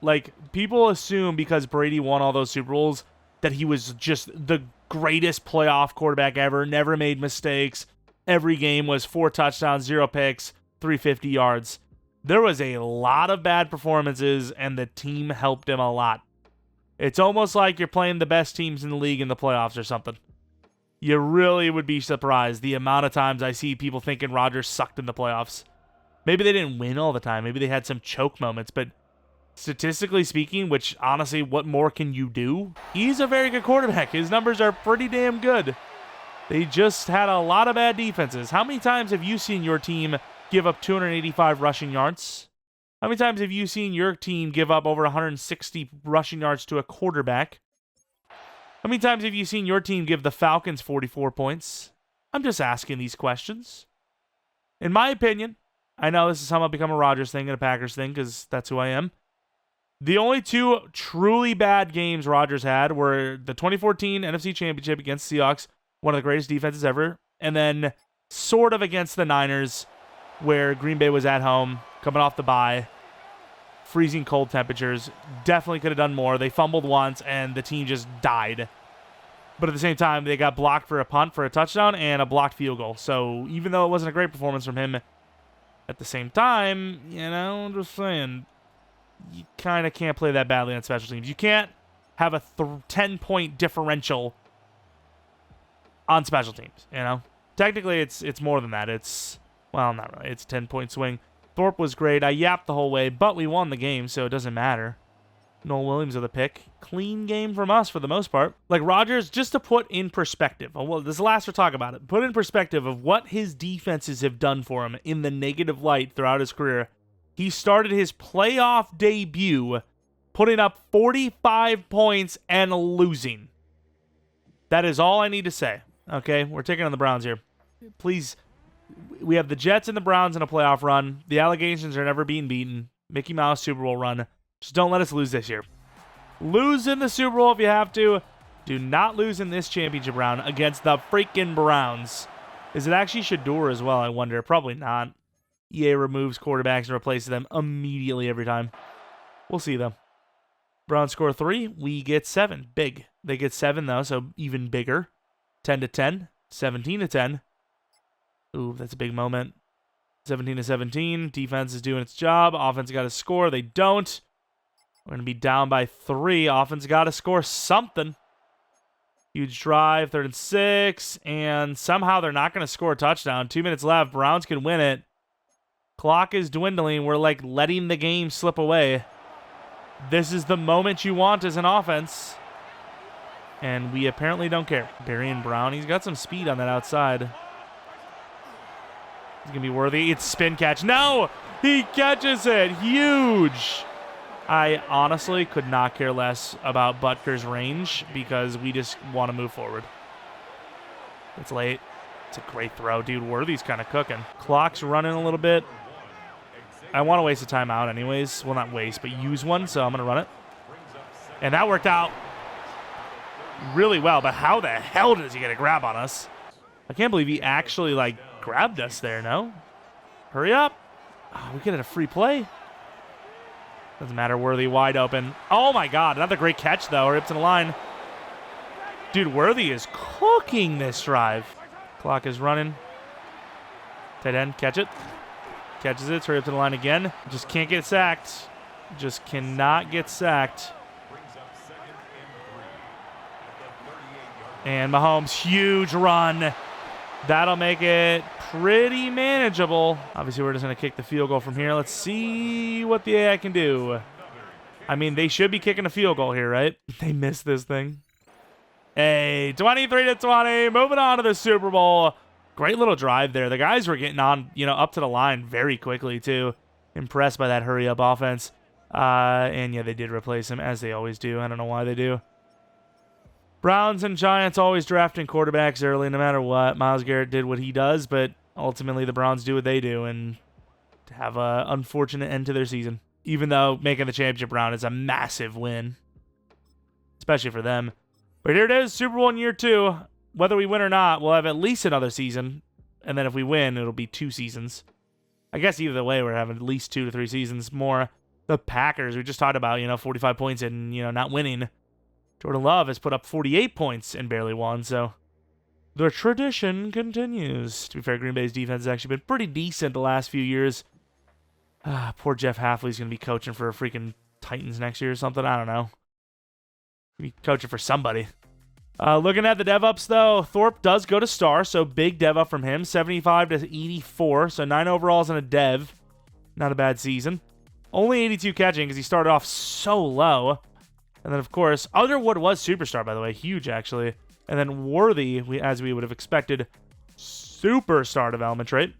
Like, people assume because Brady won all those Super Bowls that he was just the greatest playoff quarterback ever, never made mistakes. Every game was 4 touchdowns, 0 picks, 350 yards. There was a lot of bad performances, and the team helped him a lot. It's almost like you're playing the best teams in the league in the playoffs or something. You really would be surprised the amount of times I see people thinking Rodgers sucked in the playoffs. Maybe they didn't win all the time. Maybe they had some choke moments, but statistically speaking, which honestly, what more can you do? He's a very good quarterback. His numbers are pretty damn good. They just had a lot of bad defenses. How many times have you seen your team give up 285 rushing yards? How many times have you seen your team give up over 160 rushing yards to a quarterback? How many times have you seen your team give the Falcons 44 points? I'm just asking these questions. In my opinion, I know this is somehow become a Rodgers thing and a Packers thing because that's who I am. The only two truly bad games Rodgers had were the 2014 NFC Championship against Seahawks, one of the greatest defenses ever, and then sort of against the Niners, where Green Bay was at home, coming off the bye, freezing cold temperatures. Definitely could have done more. They fumbled once, and the team just died. But at the same time, they got blocked for a punt for a touchdown and a blocked field goal. So even though it wasn't a great performance from him, at the same time, I'm just saying, you kind of can't play that badly on special teams. You can't have a 10-point differential on special teams, Technically, it's more than that. Well, not really. It's a 10-point swing. Thorpe was great. I yapped the whole way, but we won the game, so it doesn't matter. Noel Williams with a pick. Clean game from us for the most part. Like Rodgers, just to put in perspective, well, this is the last we'll talk about it. Put in perspective of what his defenses have done for him in the negative light throughout his career. He started his playoff debut putting up 45 points and losing. That is all I need to say. Okay, we're taking on the Browns here. Please, we have the Jets and the Browns in a playoff run. The allegations are never being beaten. Mickey Mouse Super Bowl run. Just don't let us lose this year. Lose in the Super Bowl if you have to. Do not lose in this championship round against the freaking Browns. Is it actually Shador as well, I wonder? Probably not. EA removes quarterbacks and replaces them immediately every time. We'll see, though. Browns score 3. We get 7. Big. They get 7, though, so even bigger. 10-10. 17-10. Ooh, that's a big moment. 17-17. Defense is doing its job. Offense got to score. They don't. We're going to be down by 3. Offense got to score something. Huge drive. 3rd and 6. And somehow they're not going to score a touchdown. 2 minutes left. Browns can win it. Clock is dwindling. We're like letting the game slip away. This is the moment you want as an offense. And we apparently don't care. Darian Brown, he's got some speed on that outside. He's going to be worthy. It's spin catch. No! He catches it. Huge. I honestly could not care less about Butker's range because we just want to move forward. It's late. It's a great throw. Dude, Worthy's kind of cooking. Clock's running a little bit. I want to waste a timeout anyways. Well, not waste, but use one, so I'm going to run it. And that worked out really well, but how the hell does he get a grab on us? I can't believe he actually, grabbed us there, no? Hurry up. Oh, we get a free play. Doesn't matter. Worthy wide open. Oh, my God. Another great catch, though. Ripped in the line. Dude, Worthy is cooking this drive. Clock is running. Tight end. Catch it. Catches it. Hurry up to the line again. Just can't get sacked. Just cannot get sacked. And Mahomes, huge run. That'll make it pretty manageable. Obviously, we're just going to kick the field goal from here. Let's see what the AI can do. I mean, they should be kicking a field goal here, right? They missed this thing. Hey, 23-20. Moving on to the Super Bowl. Great little drive there. The guys were getting on, up to the line very quickly, too. Impressed by that hurry-up offense. And, yeah, they did replace him, as they always do. I don't know why they do. Browns and Giants always drafting quarterbacks early, no matter what. Myles Garrett did what he does, but ultimately the Browns do what they do and have an unfortunate end to their season. Even though making the championship round is a massive win, especially for them. But here it is, Super Bowl in year 2. Whether we win or not, we'll have at least another season. And then if we win, it'll be 2 seasons. I guess either way, we're having at least 2 to 3 seasons more. The Packers, we just talked about, 45 points and, not winning. Jordan Love has put up 48 points and barely won, so the tradition continues. To be fair, Green Bay's defense has actually been pretty decent the last few years. Poor Jeff Hafley's going to be coaching for freaking Titans next year or something. I don't know. He'll be coaching for somebody. Looking at the dev ups, though, Thorpe does go to star, so big dev up from him. 75-84, so 9 overalls and a dev. Not a bad season. Only 82 catching because he started off so low. And then, of course, Otherwood was superstar, by the way. Huge, actually. And then Worthy, as we would have expected, superstar development trait.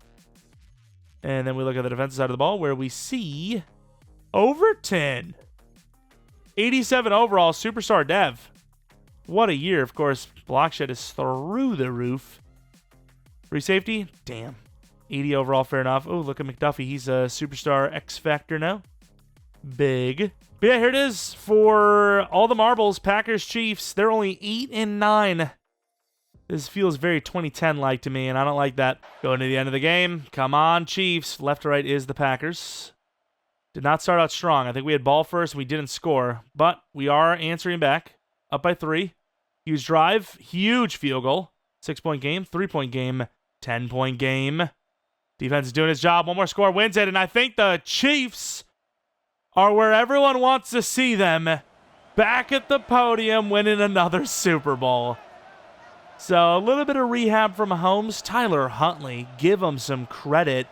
And then we look at the defensive side of the ball where we see Overton. 87 overall, superstar dev. What a year. Of course, block shed is through the roof. Free safety? Damn. 80 overall, fair enough. Oh, look at McDuffie. He's a superstar X Factor now. Big. But yeah, here it is for all the marbles. Packers, Chiefs. They're only 8-9. This feels very 2010-like to me, and I don't like that. Going to the end of the game. Come on, Chiefs. Left to right is the Packers. Did not start out strong. I think we had ball first. We didn't score, but we are answering back. Up by 3. Huge drive. Huge field goal. 6-point game. 3-point game. 10-point game. Defense is doing its job. One more score wins it, and I think the Chiefs are where everyone wants to see them. Back at the podium, winning another Super Bowl. So a little bit of rehab from Mahomes. Tyler Huntley, give him some credit.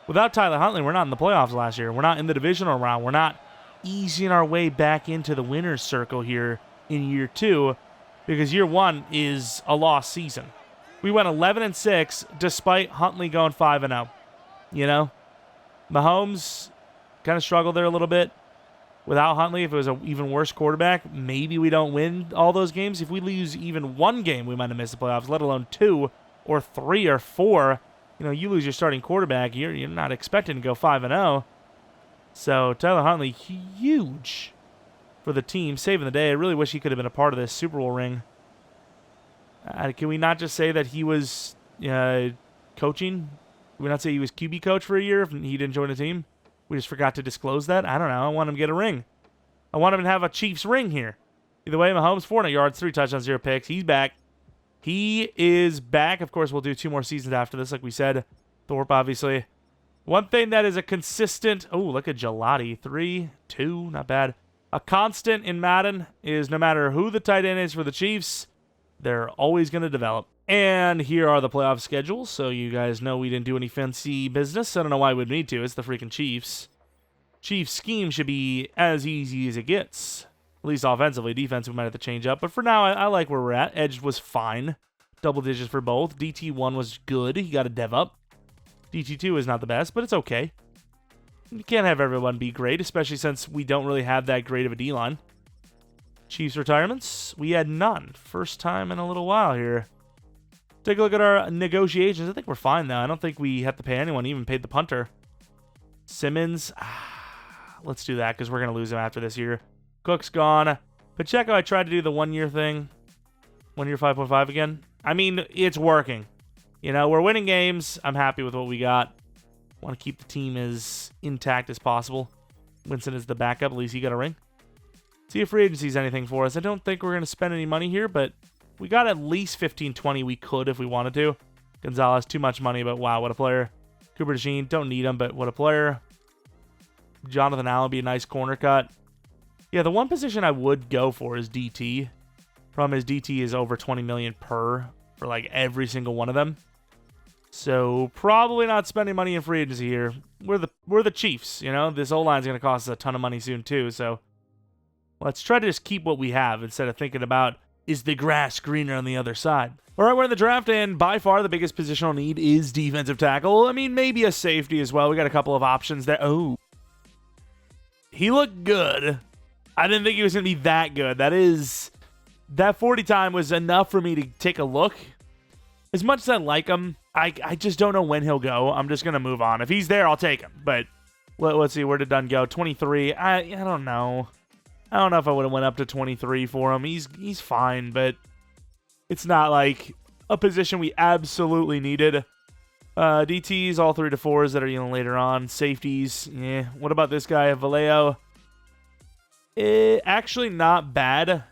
Without Tyler Huntley, we're not in the playoffs last year. We're not in the divisional round. We're not easing our way back into the winner's circle here in year 2, because year 1 is a lost season. We went 11-6 despite Huntley going 5-0. You know, Mahomes kind of struggled there a little bit. Without Huntley, if it was an even worse quarterback, maybe we don't win all those games. If we lose even one game, we might have missed the playoffs, let alone 2 or 3 or 4. You know, you lose your starting quarterback, you're not expecting to go 5-0. So Tyler Huntley, huge for the team, saving the day. I really wish he could have been a part of this Super Bowl ring. Can we not just say that he was coaching? Can we not say he was QB coach for a year if he didn't join the team? We just forgot to disclose that? I don't know. I want him to get a ring. I want him to have a Chiefs ring here. Either way, Mahomes, 400 yards, 3 touchdowns, 0 picks. He's back. He is back. Of course, we'll do 2 more seasons after this, like we said. Thorpe, obviously. One thing that is a consistent... Oh, look at Gelati. 3, 2, not bad. A constant in Madden is no matter who the tight end is for the Chiefs, they're always going to develop. And here are the playoff schedules, so you guys know we didn't do any fancy business. I don't know why we'd need to. It's the freaking Chiefs. Chiefs' scheme should be as easy as it gets. At least offensively. Defense, we might have to change up. But for now, I like where we're at. Edge was fine. Double digits for both. DT1 was good. He got a dev up. DT2 is not the best, but it's okay. You can't have everyone be great, especially since we don't really have that great of a D-line. Chiefs retirements, we had none. First time in a little while here. Take a look at our negotiations. I think we're fine, though. I don't think we have to pay anyone, even paid the punter. Simmons, let's do that because we're going to lose him after this year. Cook's gone. Pacheco, I tried to do the 1-year thing. 1 year, 5.5 again. I mean, it's working. You know, we're winning games. I'm happy with what we got. Want to keep the team as intact as possible. Winston is the backup. At least he got a ring. See if free agency is anything for us. I don't think we're going to spend any money here, but we got at least 15-20 we could if we wanted to. Gonzalez, too much money, but wow, what a player. Cooper DeJean, don't need him, but what a player. Jonathan Allen be a nice corner cut. Yeah, the one position I would go for is DT. Problem is DT is over 20 million per for like every single one of them. So probably not spending money in free agency here. We're the Chiefs, you know. This O-line's going to cost us a ton of money soon too, so let's try to just keep what we have instead of thinking about, is the grass greener on the other side? All right, we're in the draft, and by far the biggest positional need is defensive tackle. I mean, maybe a safety as well. We got a couple of options there. Oh, he looked good. I didn't think he was going to be that good. That 40 time was enough for me to take a look. As much as I like him, I just don't know when he'll go. I'm just going to move on. If he's there, I'll take him. But let's see, where did Dunn go? 23. I don't know. I don't know if I would have went up to 23 for him. He's fine, but it's not like a position we absolutely needed. DTs, all 3 to 4s that are later on. Safeties, yeah. What about this guy, Vallejo? Actually not bad.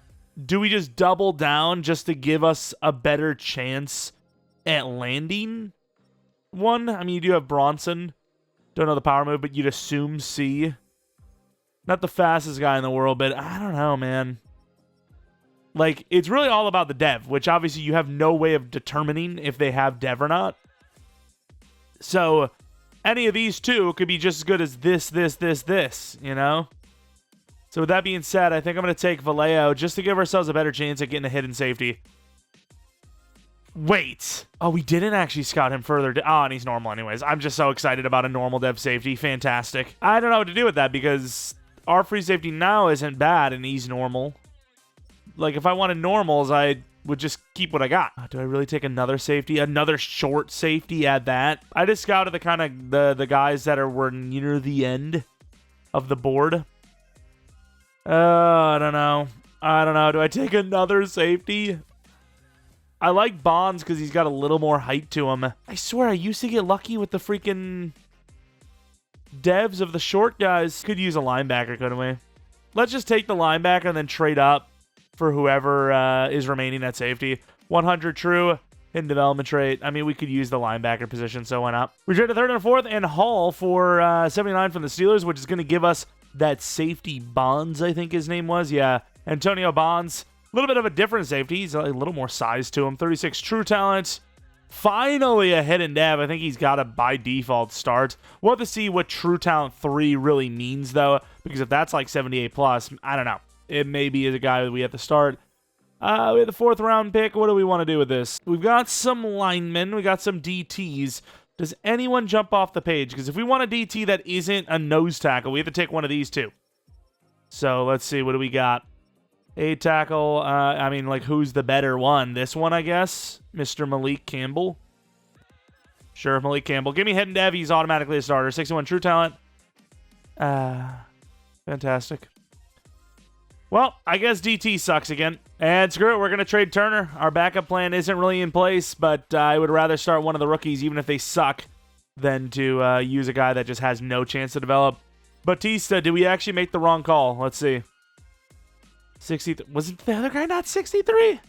Do we just double down just to give us a better chance at landing one? I mean, you do have Bronson. Don't know the power move, but you'd assume C. Not the fastest guy in the world, but I don't know, man. Like, it's really all about the dev, which obviously you have no way of determining if they have dev or not. So, any of these two could be just as good as this, you know? So with that being said, I think I'm going to take Vallejo just to give ourselves a better chance at getting a hidden safety. Wait. Oh, we didn't actually scout him further. Oh, and he's normal anyways. I'm just so excited about a normal dev safety. Fantastic. I don't know what to do with that because our free safety now isn't bad and he's normal. Like, if I wanted normals, I would just keep what I got. Do I really take another safety? Another short safety at that? I just scouted the kind of the guys that were near the end of the board. I don't know. Do I take another safety? I like Bonds because he's got a little more height to him. I swear, I used to get lucky with the freaking devs of the short guys. Could use a linebacker, couldn't we? Let's just take the linebacker and then trade up for whoever is remaining at safety. 100 true, hidden development trait. I mean, we could use the linebacker position, so why not? We trade a third and a fourth and Hall for 79 from the Steelers, which is going to give us that safety Bonds, I think his name was. Yeah, Antonio Bonds. A little bit of a different safety. He's a little more size to him. 36 true talent. Finally a hidden dev. I think he's got a by default start. We'll have to see what true talent 3 really means, though, because if that's like 78 plus, I don't know. It may be a guy that we have to start. We have the 4th round pick. What do we want to do with this? We've got some linemen. We got some DTs. Does anyone jump off the page? Because if we want a DT that isn't a nose tackle, we have to take one of these two. So let's see. What do we got? A tackle, I mean, like, who's the better one? This one, I guess? Mr. Malik Campbell? Sure, Malik Campbell. Give me hidden dev. He's automatically a starter. 61 true talent. Fantastic. Well, I guess DT sucks again. And screw it, we're going to trade Turner. Our backup plan isn't really in place, but I would rather start one of the rookies, even if they suck, than to use a guy that just has no chance to develop. Batista, did we actually make the wrong call? Let's see. 63. Was the other guy not 63?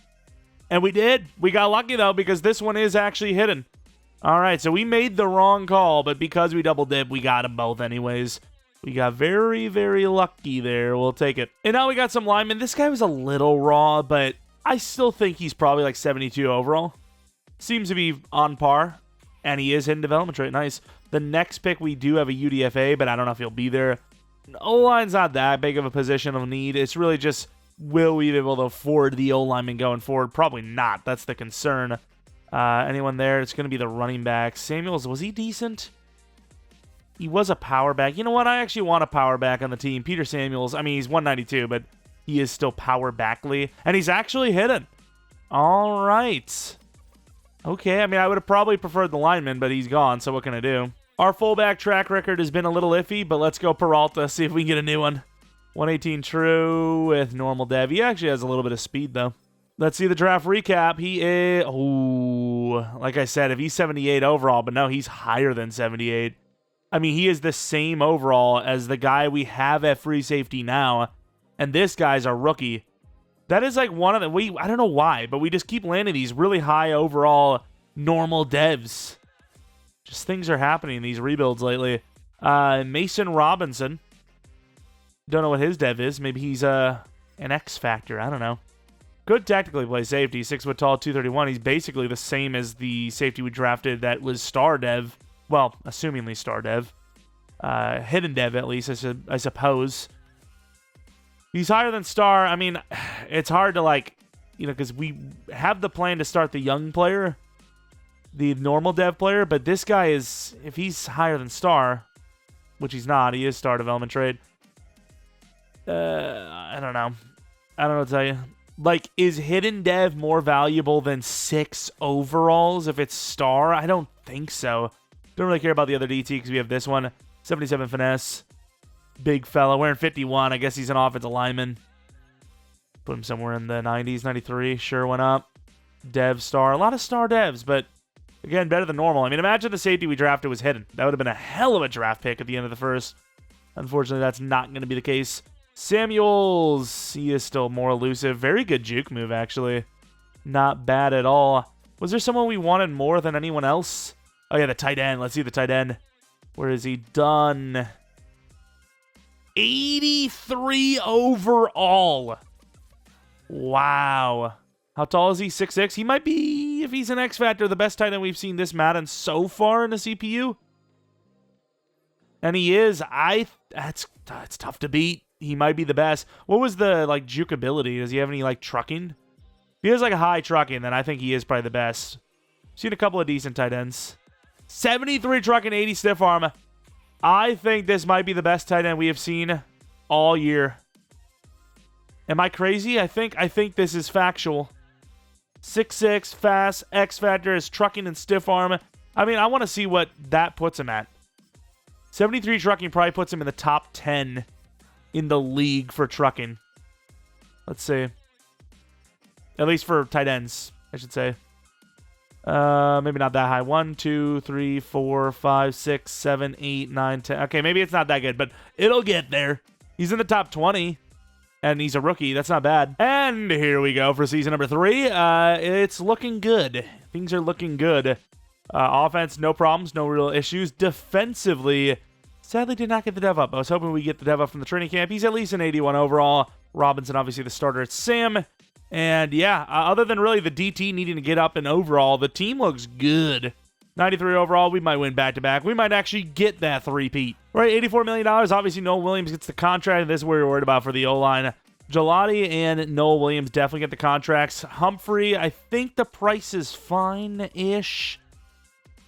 And we did. We got lucky, though, because this one is actually hidden. All right, so we made the wrong call, but because we double dip, we got them both anyways. We got very, very lucky there. We'll take it. And now we got some linemen. This guy was a little raw, but I still think he's probably like 72 overall. Seems to be on par, and he is hidden development trait. Nice. The next pick, we do have a UDFA, but I don't know if he'll be there. O-line's not that big of a position of need. It's really just, will we be able to afford the O-lineman going forward? Probably not. That's the concern. Anyone there? It's going to be the running back. Samuels, was he decent? He was a power back. You know what? I actually want a power back on the team. Peter Samuels. I mean, he's 192, but he is still power backly. And he's actually hidden. All right. Okay, I mean, I would have probably preferred the lineman, but he's gone, so what can I do? Our fullback track record has been a little iffy, but let's go Peralta, see if we can get a new one. 118 true with normal dev. He actually has a little bit of speed, though. Let's see the draft recap. He is... Oh, like I said, if he's 78 overall, but no, he's higher than 78. I mean, he is the same overall as the guy we have at free safety now, and this guy's a rookie. That is like one of the... I don't know why, but we just keep landing these really high overall normal devs. Just things are happening in these rebuilds lately. Mason Robinson. Don't know what his dev is. Maybe he's an X factor. I don't know. Good tactically play safety. 6 foot tall, 231. He's basically the same as the safety we drafted that was star dev. Well, assumingly star dev. Hidden dev, at least, I suppose. He's higher than star. I mean, it's hard to, like, you know, because we have the plan to start the young player, the normal dev player, but this guy is, if he's higher than star, which he's not, he is star development trade. I don't know. I don't know what to tell you. Like, is hidden dev more valuable than 6 overalls if it's star? I don't think so. Don't really care about the other DT because we have this one. 77 finesse. Big fella. Wearing 51. I guess he's an offensive lineman. Put him somewhere in the 90s. 93. Sure went up. Dev star. A lot of star devs, but again, better than normal. I mean, imagine the safety we drafted was hidden. That would have been a hell of a draft pick at the end of the first. Unfortunately, that's not going to be the case. Samuels. He is still more elusive. Very good juke move, actually. Not bad at all. Was there someone we wanted more than anyone else? Oh, yeah, the tight end. Let's see the tight end. Where is he? Done. 83 overall. Wow. How tall is he? 6'6"? He might be, if he's an X Factor, the best tight end we've seen this Madden so far in the CPU. And he is. That's tough to beat. He might be the best. What was the, like, juke ability? Does he have any, like, trucking? he has like a high trucking, then I think he is probably the best. Seen a couple of decent tight ends. 73 trucking, 80 stiff arm. I think this might be the best tight end we have seen all year. Am I crazy? I think this is factual. 6'6", fast, X factor is trucking and stiff arm. I mean, I want to see what that puts him at. 73 trucking probably puts him in the top 10 in the league for trucking. Let's see. At least for tight ends, I should say. Maybe not that high. 1, 2, 3, 4, 5, 6, 7, 8, 9, 10. Okay, maybe it's not that good, but it'll get there. He's in the top 20, and he's a rookie. That's not bad. And here we go for season number 3. It's looking good. Things are looking good. Offense, no problems, no real issues. Defensively, sadly did not get the dev up. I was hoping we get the dev up from the training camp. He's at least an 81 overall. Robinson, obviously the starter at Sim. And yeah, other than really the DT needing to get up in overall, the team looks good. 93 overall, we might win back-to-back. We might actually get that three-peat. Right, $84 million. Obviously, Noah Williams gets the contract. This is what we're worried about for the O-line. Gelati and Noah Williams definitely get the contracts. Humphrey, I think the price is fine-ish.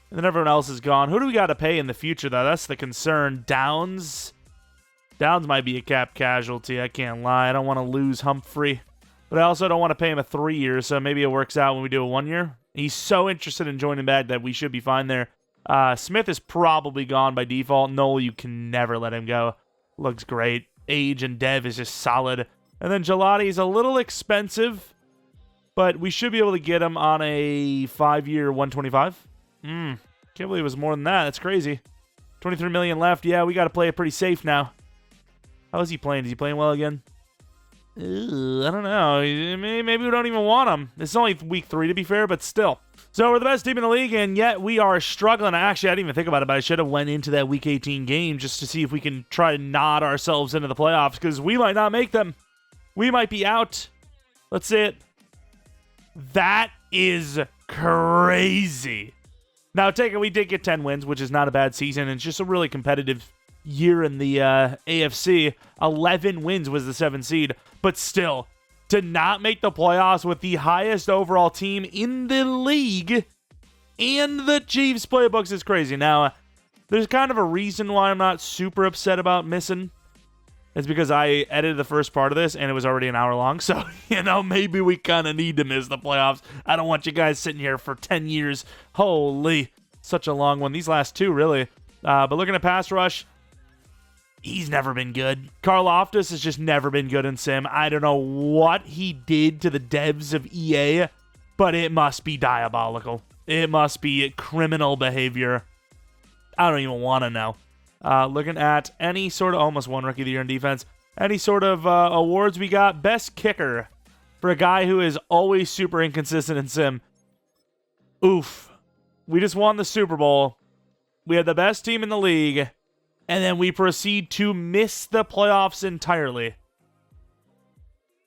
And then everyone else is gone. Who do we got to pay in the future, though? That's the concern. Downs might be a cap casualty. I can't lie. I don't want to lose Humphrey. But I also don't want to pay him a 3 year, so maybe it works out when we do a 1 year. He's so interested in joining back that we should be fine there. Smith is probably gone by default. Noel, you can never let him go. Looks great. Age and dev is just solid. And then Gelati is a little expensive, but we should be able to get him on a 5-year 125. Can't believe it was more than that. That's crazy. 23 million left. Yeah, we got to play it pretty safe now. How is he playing? Is he playing well again? I don't know. Maybe we don't even want him. It's only week 3, to be fair, but still. So we're the best team in the league, and yet we are struggling. Actually, I didn't even think about it, but I should have went into that week 18 game just to see if we can try to nod ourselves into the playoffs, because we might not make them. We might be out. Let's see it. That is crazy. Now, take it, we did get 10 wins, which is not a bad season. It's just a really competitive year in the AFC. 11 wins was the 7th seed. But still, to not make the playoffs with the highest overall team in the league and the Chiefs playbooks is crazy. Now, there's kind of a reason why I'm not super upset about missing. It's because I edited the first part of this and it was already an hour long. So, maybe we kind of need to miss the playoffs. I don't want you guys sitting here for 10 years. Holy, such a long one. These last 2, really. But looking at pass rush, he's never been good. Karlaftis has just never been good in Sim. I don't know what he did to the devs of EA, but it must be diabolical. It must be criminal behavior. I don't even want to know. Looking at any sort of, almost one Rookie of the Year in defense, any sort of awards we got. Best kicker for a guy who is always super inconsistent in Sim. Oof. We just won the Super Bowl. We had the best team in the league. And then we proceed to miss the playoffs entirely.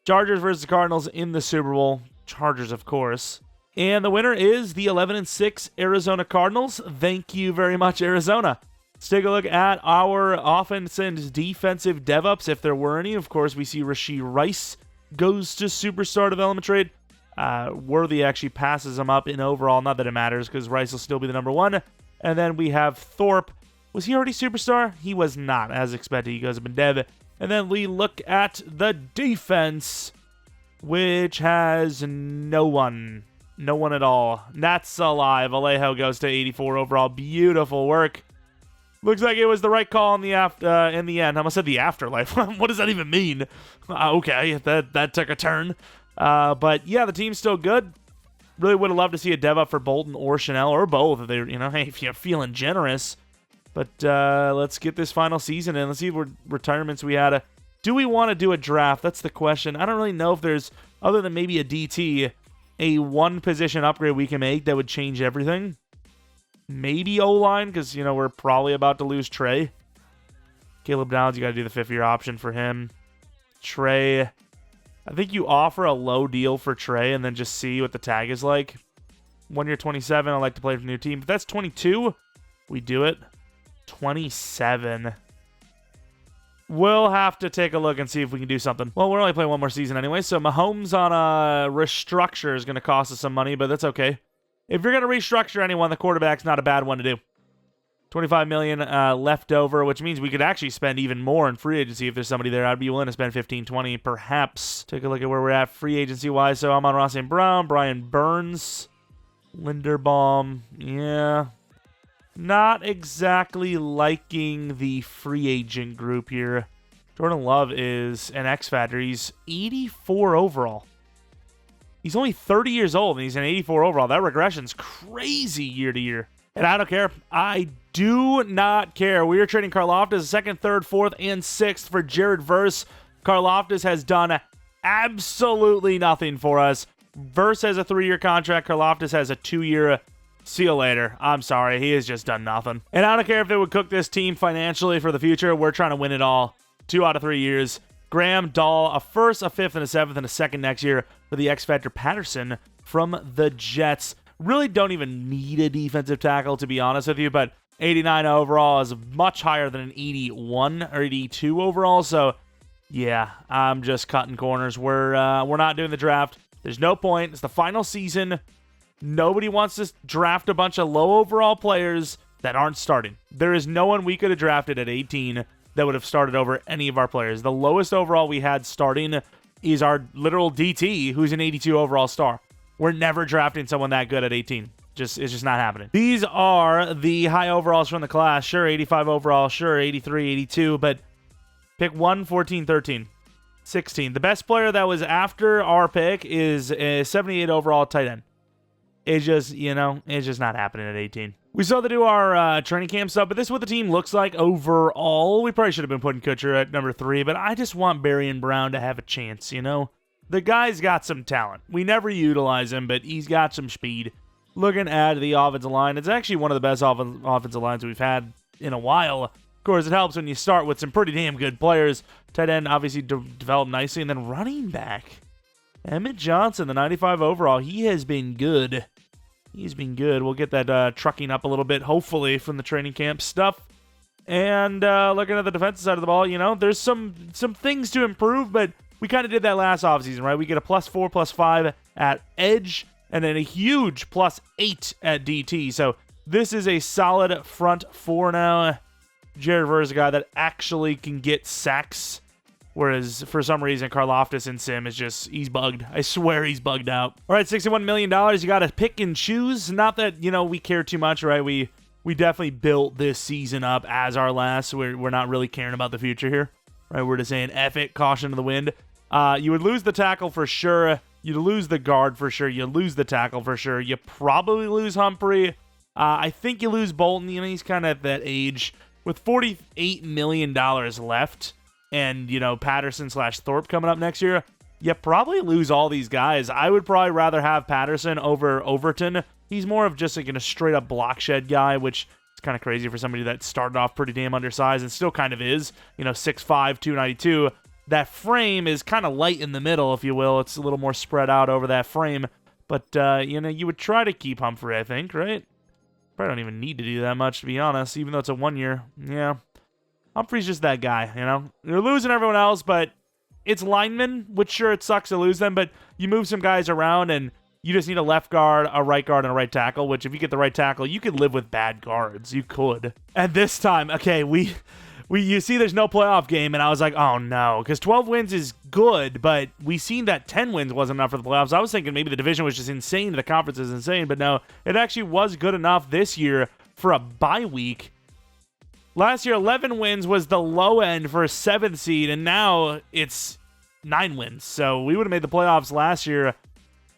Chargers versus Cardinals in the Super Bowl. Chargers, of course. And the winner is the 11-6 Arizona Cardinals. Thank you very much, Arizona. Let's take a look at our offense and defensive dev-ups, if there were any. Of course, we see Rashee Rice goes to superstar development trade. Worthy actually passes him up in overall. Not that it matters, because Rice will still be the number 1. And then we have Thorpe. Was he already superstar? He was not, as expected. He goes up in dev. And then we look at the defense, which has no one. No one at all. That's a lie. Vallejo goes to 84 overall. Beautiful work. Looks like it was the right call in the end. I almost said the afterlife. What does that even mean? Okay, that took a turn. But yeah, the team's still good. Really would have loved to see a dev up for Bolton or Chanel or both. If hey, if you're feeling generous. But let's get this final season in. Let's see what retirements we had. Do we want to do a draft? That's the question. I don't really know if there's, other than maybe a DT, a one-position upgrade we can make that would change everything. Maybe O-line, because, we're probably about to lose Trey. Caleb Downs, you got to do the 5th-year option for him. Trey, I think you offer a low deal for Trey and then just see what the tag is like. 1 year 27, I'd like to play for a new team. If that's 22, we do it. 27. We'll have to take a look and see if we can do something. Well, we're only playing one more season anyway, so Mahomes on a restructure is going to cost us some money, but that's okay. If you're going to restructure anyone, the quarterback's not a bad one to do. $25 million left over, which means we could actually spend even more in free agency if there's somebody there. I'd be willing to spend 15, 20, perhaps. Take a look at where we're at free agency-wise. So Amon-Ra St. Brown, Brian Burns, Linderbaum. Yeah. Not exactly liking the free agent group here. Jordan Love is an X Factor. He's 84 overall. He's only 30 years old, and he's an 84 overall. That regression's crazy year to year. And I don't care. I do not care. We are trading Karlaftis 2nd, 3rd, 4th, and 6th for Jared Verse. Karlaftis has done absolutely nothing for us. Verse has a 3-year contract. Karlaftis has a 2-year. See you later. I'm sorry. He has just done nothing. And I don't care if they would cook this team financially for the future. We're trying to win it all. 2 out of 3 years. Graham, Dahl, a 1st, a 5th, and a 7th, and a 2nd next year for the X Factor Patterson from the Jets. Really don't even need a defensive tackle, to be honest with you, but 89 overall is much higher than an 81 or 82 overall, so yeah, I'm just cutting corners. We're not doing the draft. There's no point. It's the final season. Nobody wants to draft a bunch of low overall players that aren't starting. There is no one we could have drafted at 18 that would have started over any of our players. The lowest overall we had starting is our literal DT, who's an 82 overall star. We're never drafting someone that good at 18. It's just not happening. These are the high overalls from the class. Sure, 85 overall. Sure, 83, 82. But pick 1, 14, 13, 16. The best player that was after our pick is a 78 overall tight end. It's just, it's just not happening at 18. We still have to do our training camp stuff, but this is what the team looks like overall. We probably should have been putting Kutcher at number 3, but I just want Barry and Brown to have a chance, The guy's got some talent. We never utilize him, but he's got some speed. Looking at the offensive line, it's actually one of the best offensive lines we've had in a while. Of course, it helps when you start with some pretty damn good players. Tight end obviously developed nicely, and then running back. Emmett Johnson, the 95 overall, he has been good. He's been good. We'll get that trucking up a little bit, hopefully, from the training camp stuff. And looking at the defensive side of the ball, there's some things to improve, but we kind of did that last offseason, right? We get a +4, +5 at edge, and then a huge +8 at DT. So this is a solid front 4 now. Jared Verse is a guy that actually can get sacks, whereas for some reason Karlaftis and Sim is just, he's bugged. I swear he's bugged out. All right, $61 million. You got to pick and choose. Not that, we care too much, right? We definitely built this season up as our last. We're not really caring about the future here, right? We're just saying, F it, caution to the wind. You would lose the tackle for sure. You'd lose the guard for sure. You lose the tackle for sure. You probably lose Humphrey. I think you lose Bolton. He's kind of at that age. With $48 million left and, Patterson / Thorpe coming up next year, you probably lose all these guys. I would probably rather have Patterson over Overton. He's more of just like a straight-up block shed guy, which is kind of crazy for somebody that started off pretty damn undersized and still kind of is. 6'5", 292. That frame is kind of light in the middle, if you will. It's a little more spread out over that frame. But, you would try to keep Humphrey, I think, right? Probably don't even need to do that much, to be honest, even though it's a 1 year. Yeah. Humphrey's just that guy, You're losing everyone else, but it's linemen, which sure, it sucks to lose them, but you move some guys around, and you just need a left guard, a right guard, and a right tackle, which if you get the right tackle, you could live with bad guards. You could. And this time, okay, you see there's no playoff game, and I was like, oh no, because 12 wins is good, but we seen that 10 wins wasn't enough for the playoffs. I was thinking maybe the division was just insane, the conference is insane, but no, it actually was good enough this year for a bye week. Last year, 11 wins was the low end for a 7th seed, and now it's 9 wins. So we would have made the playoffs last year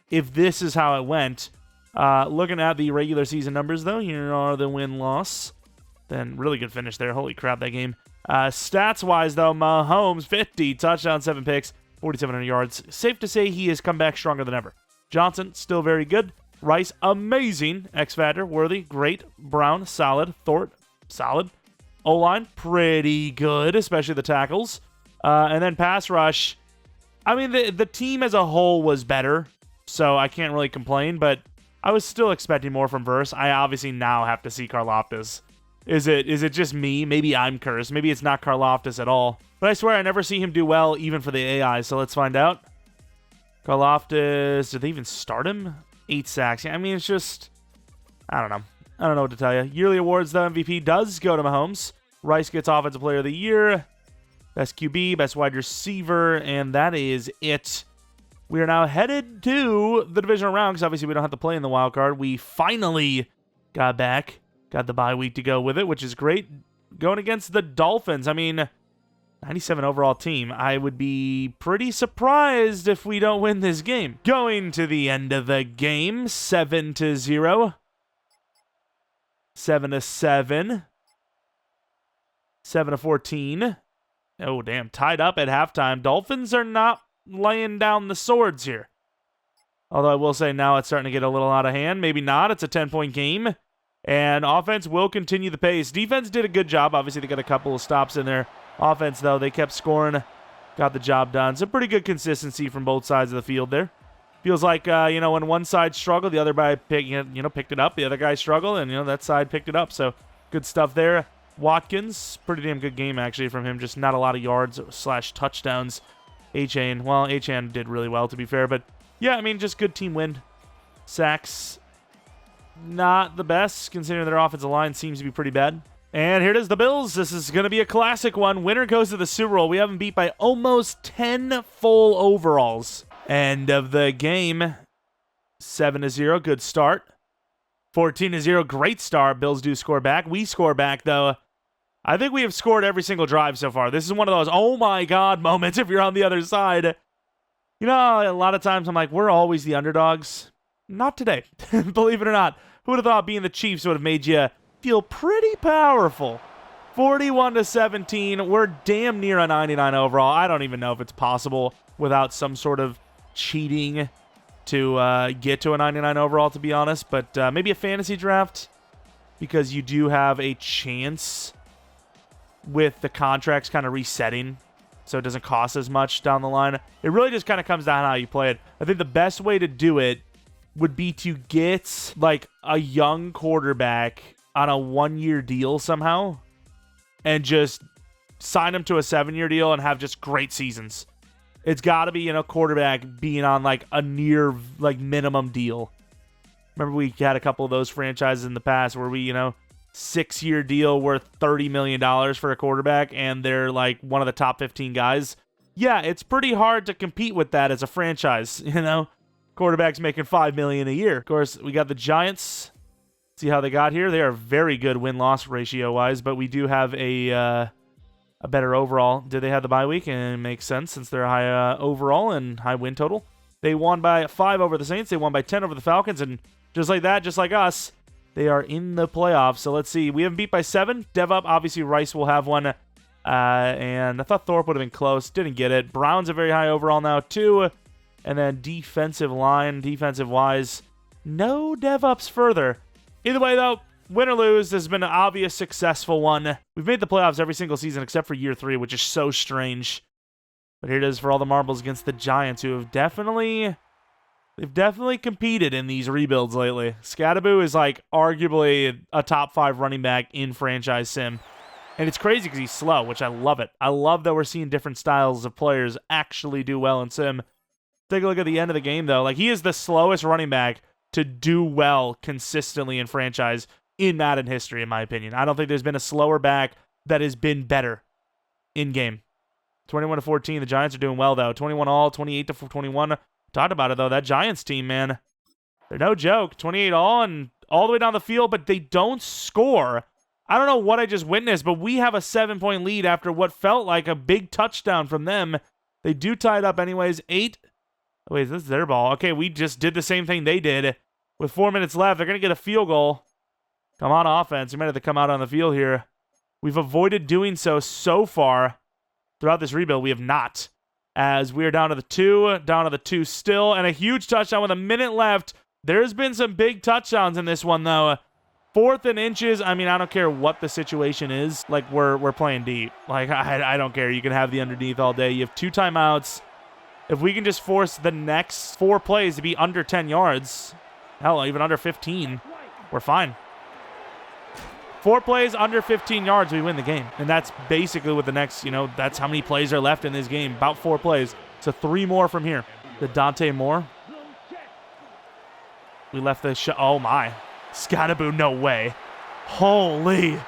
if this is how it went. Looking at the regular season numbers, though, here are the win-loss. Then really good finish there. Holy crap, that game. Stats-wise, though, Mahomes, 50, touchdown, 7 picks, 4,700 yards. Safe to say he has come back stronger than ever. Johnson, still very good. Rice, amazing. X-Factor, worthy, great. Brown, solid. Thorpe, solid. O-line, pretty good, especially the tackles. And then pass rush. I mean, the team as a whole was better, so I can't really complain, but I was still expecting more from Verse. I obviously now have to see Karlaftis. Is it just me? Maybe I'm cursed. Maybe it's not Karlaftis at all. But I swear I never see him do well, even for the AI. So let's find out. Karlaftis, did they even start him? 8 sacks. I mean, it's just, I don't know. I don't know what to tell you. Yearly awards, though, MVP does go to Mahomes. Rice gets Offensive Player of the Year. Best QB, best wide receiver, and that is it. We are now headed to the divisional round, because obviously we don't have to play in the wild card. We finally got back. Got the bye week to go with it, which is great. Going against the Dolphins. I mean, 97 overall team. I would be pretty surprised if we don't win this game. Going to the end of the game, 7-0. 7-7. 7-14. Oh, damn. Tied up at halftime. Dolphins are not laying down the swords here. Although I will say now it's starting to get a little out of hand. Maybe not. It's a 10-point game. And offense will continue the pace. Defense did a good job. Obviously, they got a couple of stops in there. Offense, though, they kept scoring. Got the job done. So pretty good consistency from both sides of the field there. Feels like, when one side struggled, the other guy picked it up. The other guy struggled, and, that side picked it up. So good stuff there. Watkins, pretty damn good game, actually, from him. Just not a lot of yards / touchdowns. H-An did really well, to be fair. But, yeah, I mean, just good team win. Sacks, not the best, considering their offensive line seems to be pretty bad. And here it is, the Bills. This is going to be a classic one. Winner goes to the Super Bowl. We have them beat by almost 10 full overalls. End of the game, 7-0, good start. 14-0, great start. Bills do score back. We score back, though. I think we have scored every single drive so far. This is one of those, oh my God, moments if you're on the other side. A lot of times I'm like, we're always the underdogs. Not today, believe it or not. Who would have thought being the Chiefs would have made you feel pretty powerful? 41-17, we're damn near a 99 overall. I don't even know if it's possible without some sort of cheating to get to a 99 overall, to be honest. But maybe a fantasy draft, because you do have a chance with the contracts kind of resetting, so it doesn't cost as much down the line. It really just kind of comes down to how you play it. I think the best way to do it would be to get like a young quarterback on a 1-year deal somehow and just sign him to a 7-year deal and have just great seasons. It's got to be, quarterback being on like a near like minimum deal. Remember we had a couple of those franchises in the past where we, 6-year deal worth $30 million for a quarterback and they're like one of the top 15 guys. Yeah, it's pretty hard to compete with that as a franchise, Quarterbacks making $5 million a year. Of course, we got the Giants. See how they got here? They are very good win-loss ratio-wise, but we do have a better overall. Did they have the bye week? And it makes sense since they're high overall and high win total. They won by 5 over the Saints. They won by 10 over the Falcons. And just like that, just like us, they are in the playoffs. So let's see. We have beat by 7. Dev up. Obviously, Rice will have one. And I thought Thorpe would have been close. Didn't get it. Brown's a very high overall now, too. And then defensive line, defensive-wise, no dev ups further. Either way, though, win or lose, this has been an obvious successful one. We've made the playoffs every single season except for year 3, which is so strange. But here it is for all the marbles against the Giants, who have definitely competed in these rebuilds lately. Scattaboo is like arguably a top 5 running back in franchise sim. And it's crazy because he's slow, which I love it. I love that we're seeing different styles of players actually do well in sim. Take a look at the end of the game, though. Like, he is the slowest running back to do well consistently in franchise in Madden history, in my opinion. I don't think there's been a slower back that has been better in-game. 21-14, the Giants are doing well, though. 21-all, 28-21. Talked about it, though. That Giants team, man, they're no joke. 28-all and all the way down the field, but they don't score. I don't know what I just witnessed, but we have a 7-point lead after what felt like a big touchdown from them. They do tie it up anyways. 8. Wait, this is their ball. Okay, we just did the same thing they did. With 4 minutes left, they're going to get a field goal. Come on, offense. We might have to come out on the field here. We've avoided doing so far. Throughout this rebuild, we have not. As we are down to the 2 still, and a huge touchdown with a minute left. There's been some big touchdowns in this one, though. 4th and inches. I mean, I don't care what the situation is. Like, we're playing deep. Like, I don't care. You can have the underneath all day. You have 2 timeouts. If we can just force the next 4 plays to be under 10 yards, hell, even under 15, we're fine. 4 plays under 15 yards, we win the game. And that's basically what the next, that's how many plays are left in this game. About 4 plays. So 3 more from here. The Dante Moore. We left the shot. Oh, my. Scattaboo, no way. Holy.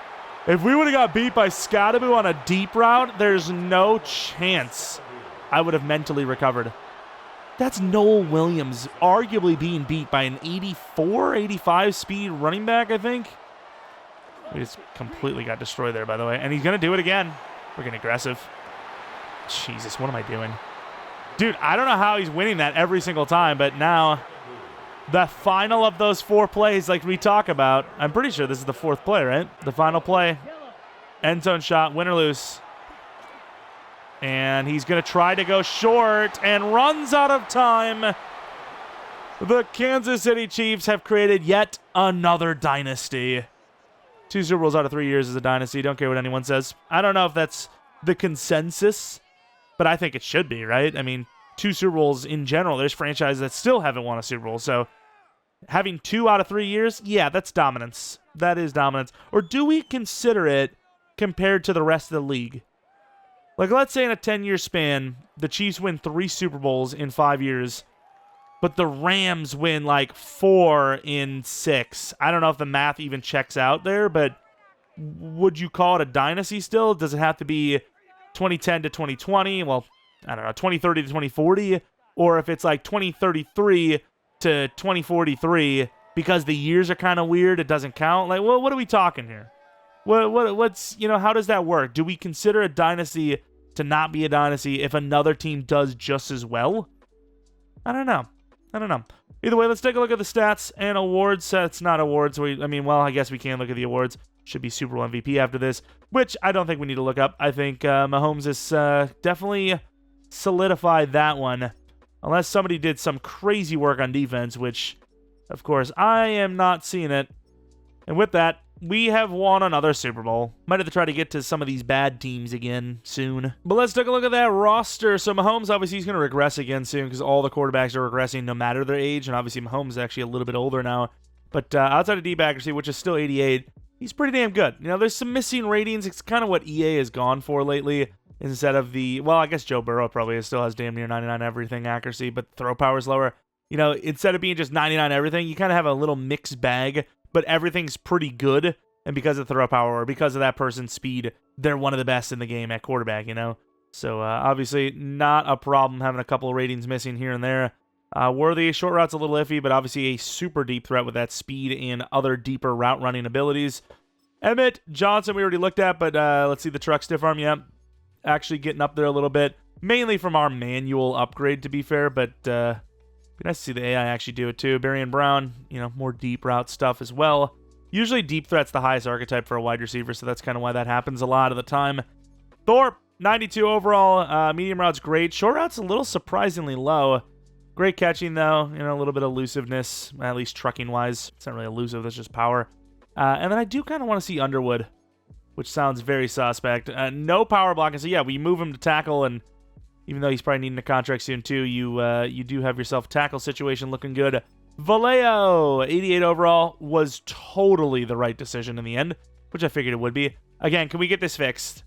If we would have got beat by Scattaboo on a deep route, there's no chance I would have mentally recovered. That's Noel Williams arguably being beat by an 84, 85 speed running back, I think. We just completely got destroyed there, by the way. And he's going to do it again. We're getting aggressive. Jesus, what am I doing? Dude, I don't know how he's winning that every single time, but now the final of those 4 plays like we talk about, I'm pretty sure this is the 4th play, right? The final play. End zone shot, win or lose. And he's going to try to go short and runs out of time. The Kansas City Chiefs have created yet another dynasty. 2 Super Bowls out of 3 years is a dynasty. Don't care what anyone says. I don't know if that's the consensus, but I think it should be, right? I mean, 2 Super Bowls in general, there's franchises that still haven't won a Super Bowl. So having 2 out of 3 years, yeah, that's dominance. That is dominance. Or do we consider it compared to the rest of the league? Like, let's say in a 10-year span, the Chiefs win 3 Super Bowls in 5 years, but the Rams win like 4 in 6. I don't know if the math even checks out there, but would you call it a dynasty still? Does it have to be 2010 to 2020? Well, I don't know, 2030 to 2040? Or if it's like 2033 to 2043, because the years are kind of weird, it doesn't count? Like, well, what are we talking here? What's, how does that work? Do we consider a dynasty to not be a dynasty if another team does just as well? I don't know. Either way, let's take a look at the stats and awards. It's not awards. I guess we can look at the awards. Should be Super Bowl MVP after this, which I don't think we need to look up. I think Mahomes has definitely solidified that one, unless somebody did some crazy work on defense, which, of course, I am not seeing it. And with that, we have won another Super Bowl. Might have to try to get to some of these bad teams again soon. But let's take a look at that roster. So Mahomes, obviously, he's going to regress again soon because all the quarterbacks are regressing no matter their age. And obviously, Mahomes is actually a little bit older now. But outside of deep accuracy, which is still 88, he's pretty damn good. There's some missing ratings. It's kind of what EA has gone for lately. Instead of I guess Joe Burrow probably still has damn near 99 everything accuracy, but throw power is lower. Instead of being just 99 everything, you kind of have a little mixed bag, but everything's pretty good. And because of throw power or because of that person's speed, they're one of the best in the game at quarterback, So obviously not a problem having a couple of ratings missing here and there. Worthy, short route's a little iffy, but obviously a super deep threat with that speed and other deeper route running abilities. Emmett Johnson we already looked at, but let's see the truck stiff arm. Yeah, actually getting up there a little bit, mainly from our manual upgrade, to be fair, but be nice to see the AI actually do it too. Barry and Brown, more deep route stuff as well. Usually deep threat's the highest archetype for a wide receiver, so that's kind of why that happens a lot of the time. Thorpe, 92 overall. Medium route's great. Short route's a little surprisingly low. Great catching, though. A little bit of elusiveness, at least trucking-wise. It's not really elusive, that's just power. And then I do kind of want to see Underwood, which sounds very suspect. No power blocking, so yeah, we move him to tackle, and even though he's probably needing a contract soon, too, you do have yourself tackle situation looking good. Vallejo, 88 overall, was totally the right decision in the end, which I figured it would be. Again, can we get this fixed?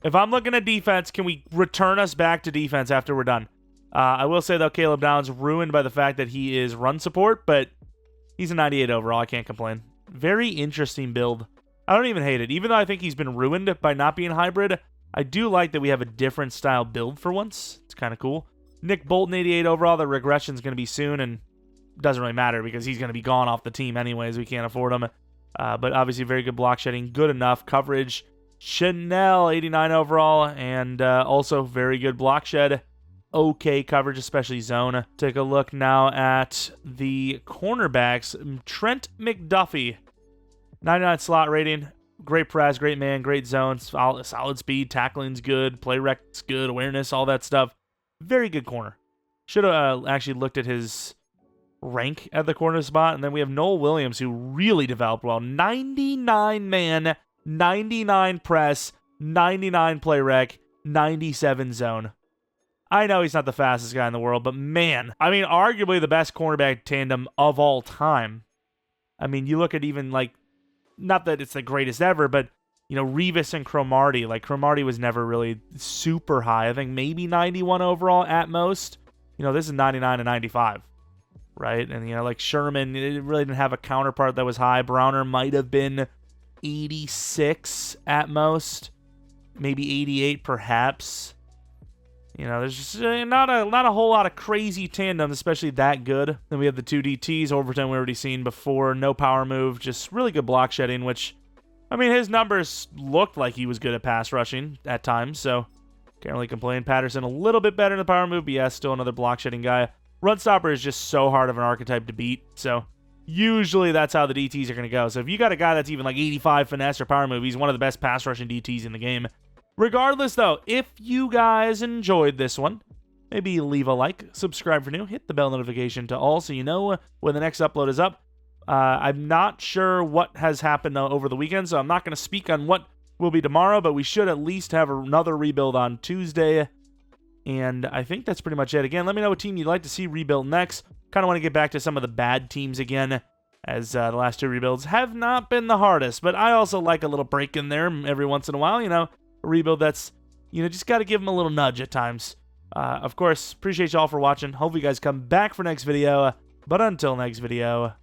If I'm looking at defense, can we return us back to defense after we're done? I will say, though, Caleb Downs ruined by the fact that he is run support, but he's a 98 overall. I can't complain. Very interesting build. I don't even hate it. Even though I think he's been ruined by not being hybrid, I do like that we have a different style build for once. It's kind of cool. Nick Bolton, 88 overall. The regression's going to be soon, and doesn't really matter because he's going to be gone off the team anyways. We can't afford him. But obviously very good block shedding. Good enough coverage. Chanel, 89 overall. And also very good block shed. Okay coverage, especially zone. Take a look now at the cornerbacks. Trent McDuffie, 99 slot rating. Great press, great man, great zone. Solid speed. Tackling's good. Play rec's good. Awareness, all that stuff. Very good corner. Should have actually looked at his rank at the corner spot. And then we have Noel Williams, who really developed well. 99 man, 99 press, 99 play rec, 97 zone. I know he's not the fastest guy in the world, but man, arguably the best cornerback tandem of all time. You look at even not that it's the greatest ever, but, you know, Revis and Cromartie, like, Cromartie was never really super high. I think maybe 91 overall at most. You know, this is 99 and 95, right? And, you know, like, Sherman, it really didn't have a counterpart that was high. Browner might have been 86 at most, maybe 88 perhaps. You know, there's just not a whole lot of crazy tandems, especially that good. Then we have the 2 DTs. Overton we already seen before. No power move, just really good block shedding, which, I mean, his numbers looked like he was good at pass rushing at times, so can't really complain. Patterson a little bit better in the power move, but yeah, still another block shedding guy. Run stopper is just so hard of an archetype to beat, so usually that's how the DTs are going to go. So if you got a guy that's even like 85 finesse or power move, he's one of the best pass rushing DTs in the game. Regardless, though, if you guys enjoyed this one, maybe leave a like, subscribe for new, hit the bell notification to all so you know when the next upload is up. I'm not sure what has happened over the weekend, so I'm not going to speak on what will be tomorrow, but we should at least have another rebuild on Tuesday. And I think that's pretty much it. Again, let me know what team you'd like to see rebuild next. Kind of want to get back to some of the bad teams again, as the last 2 rebuilds have not been the hardest. But I also like a little break in there every once in a while, you know. A rebuild that's, you know, just got to give them a little nudge at times. Of course, appreciate y'all for watching. Hope you guys come back for next video. But until next video,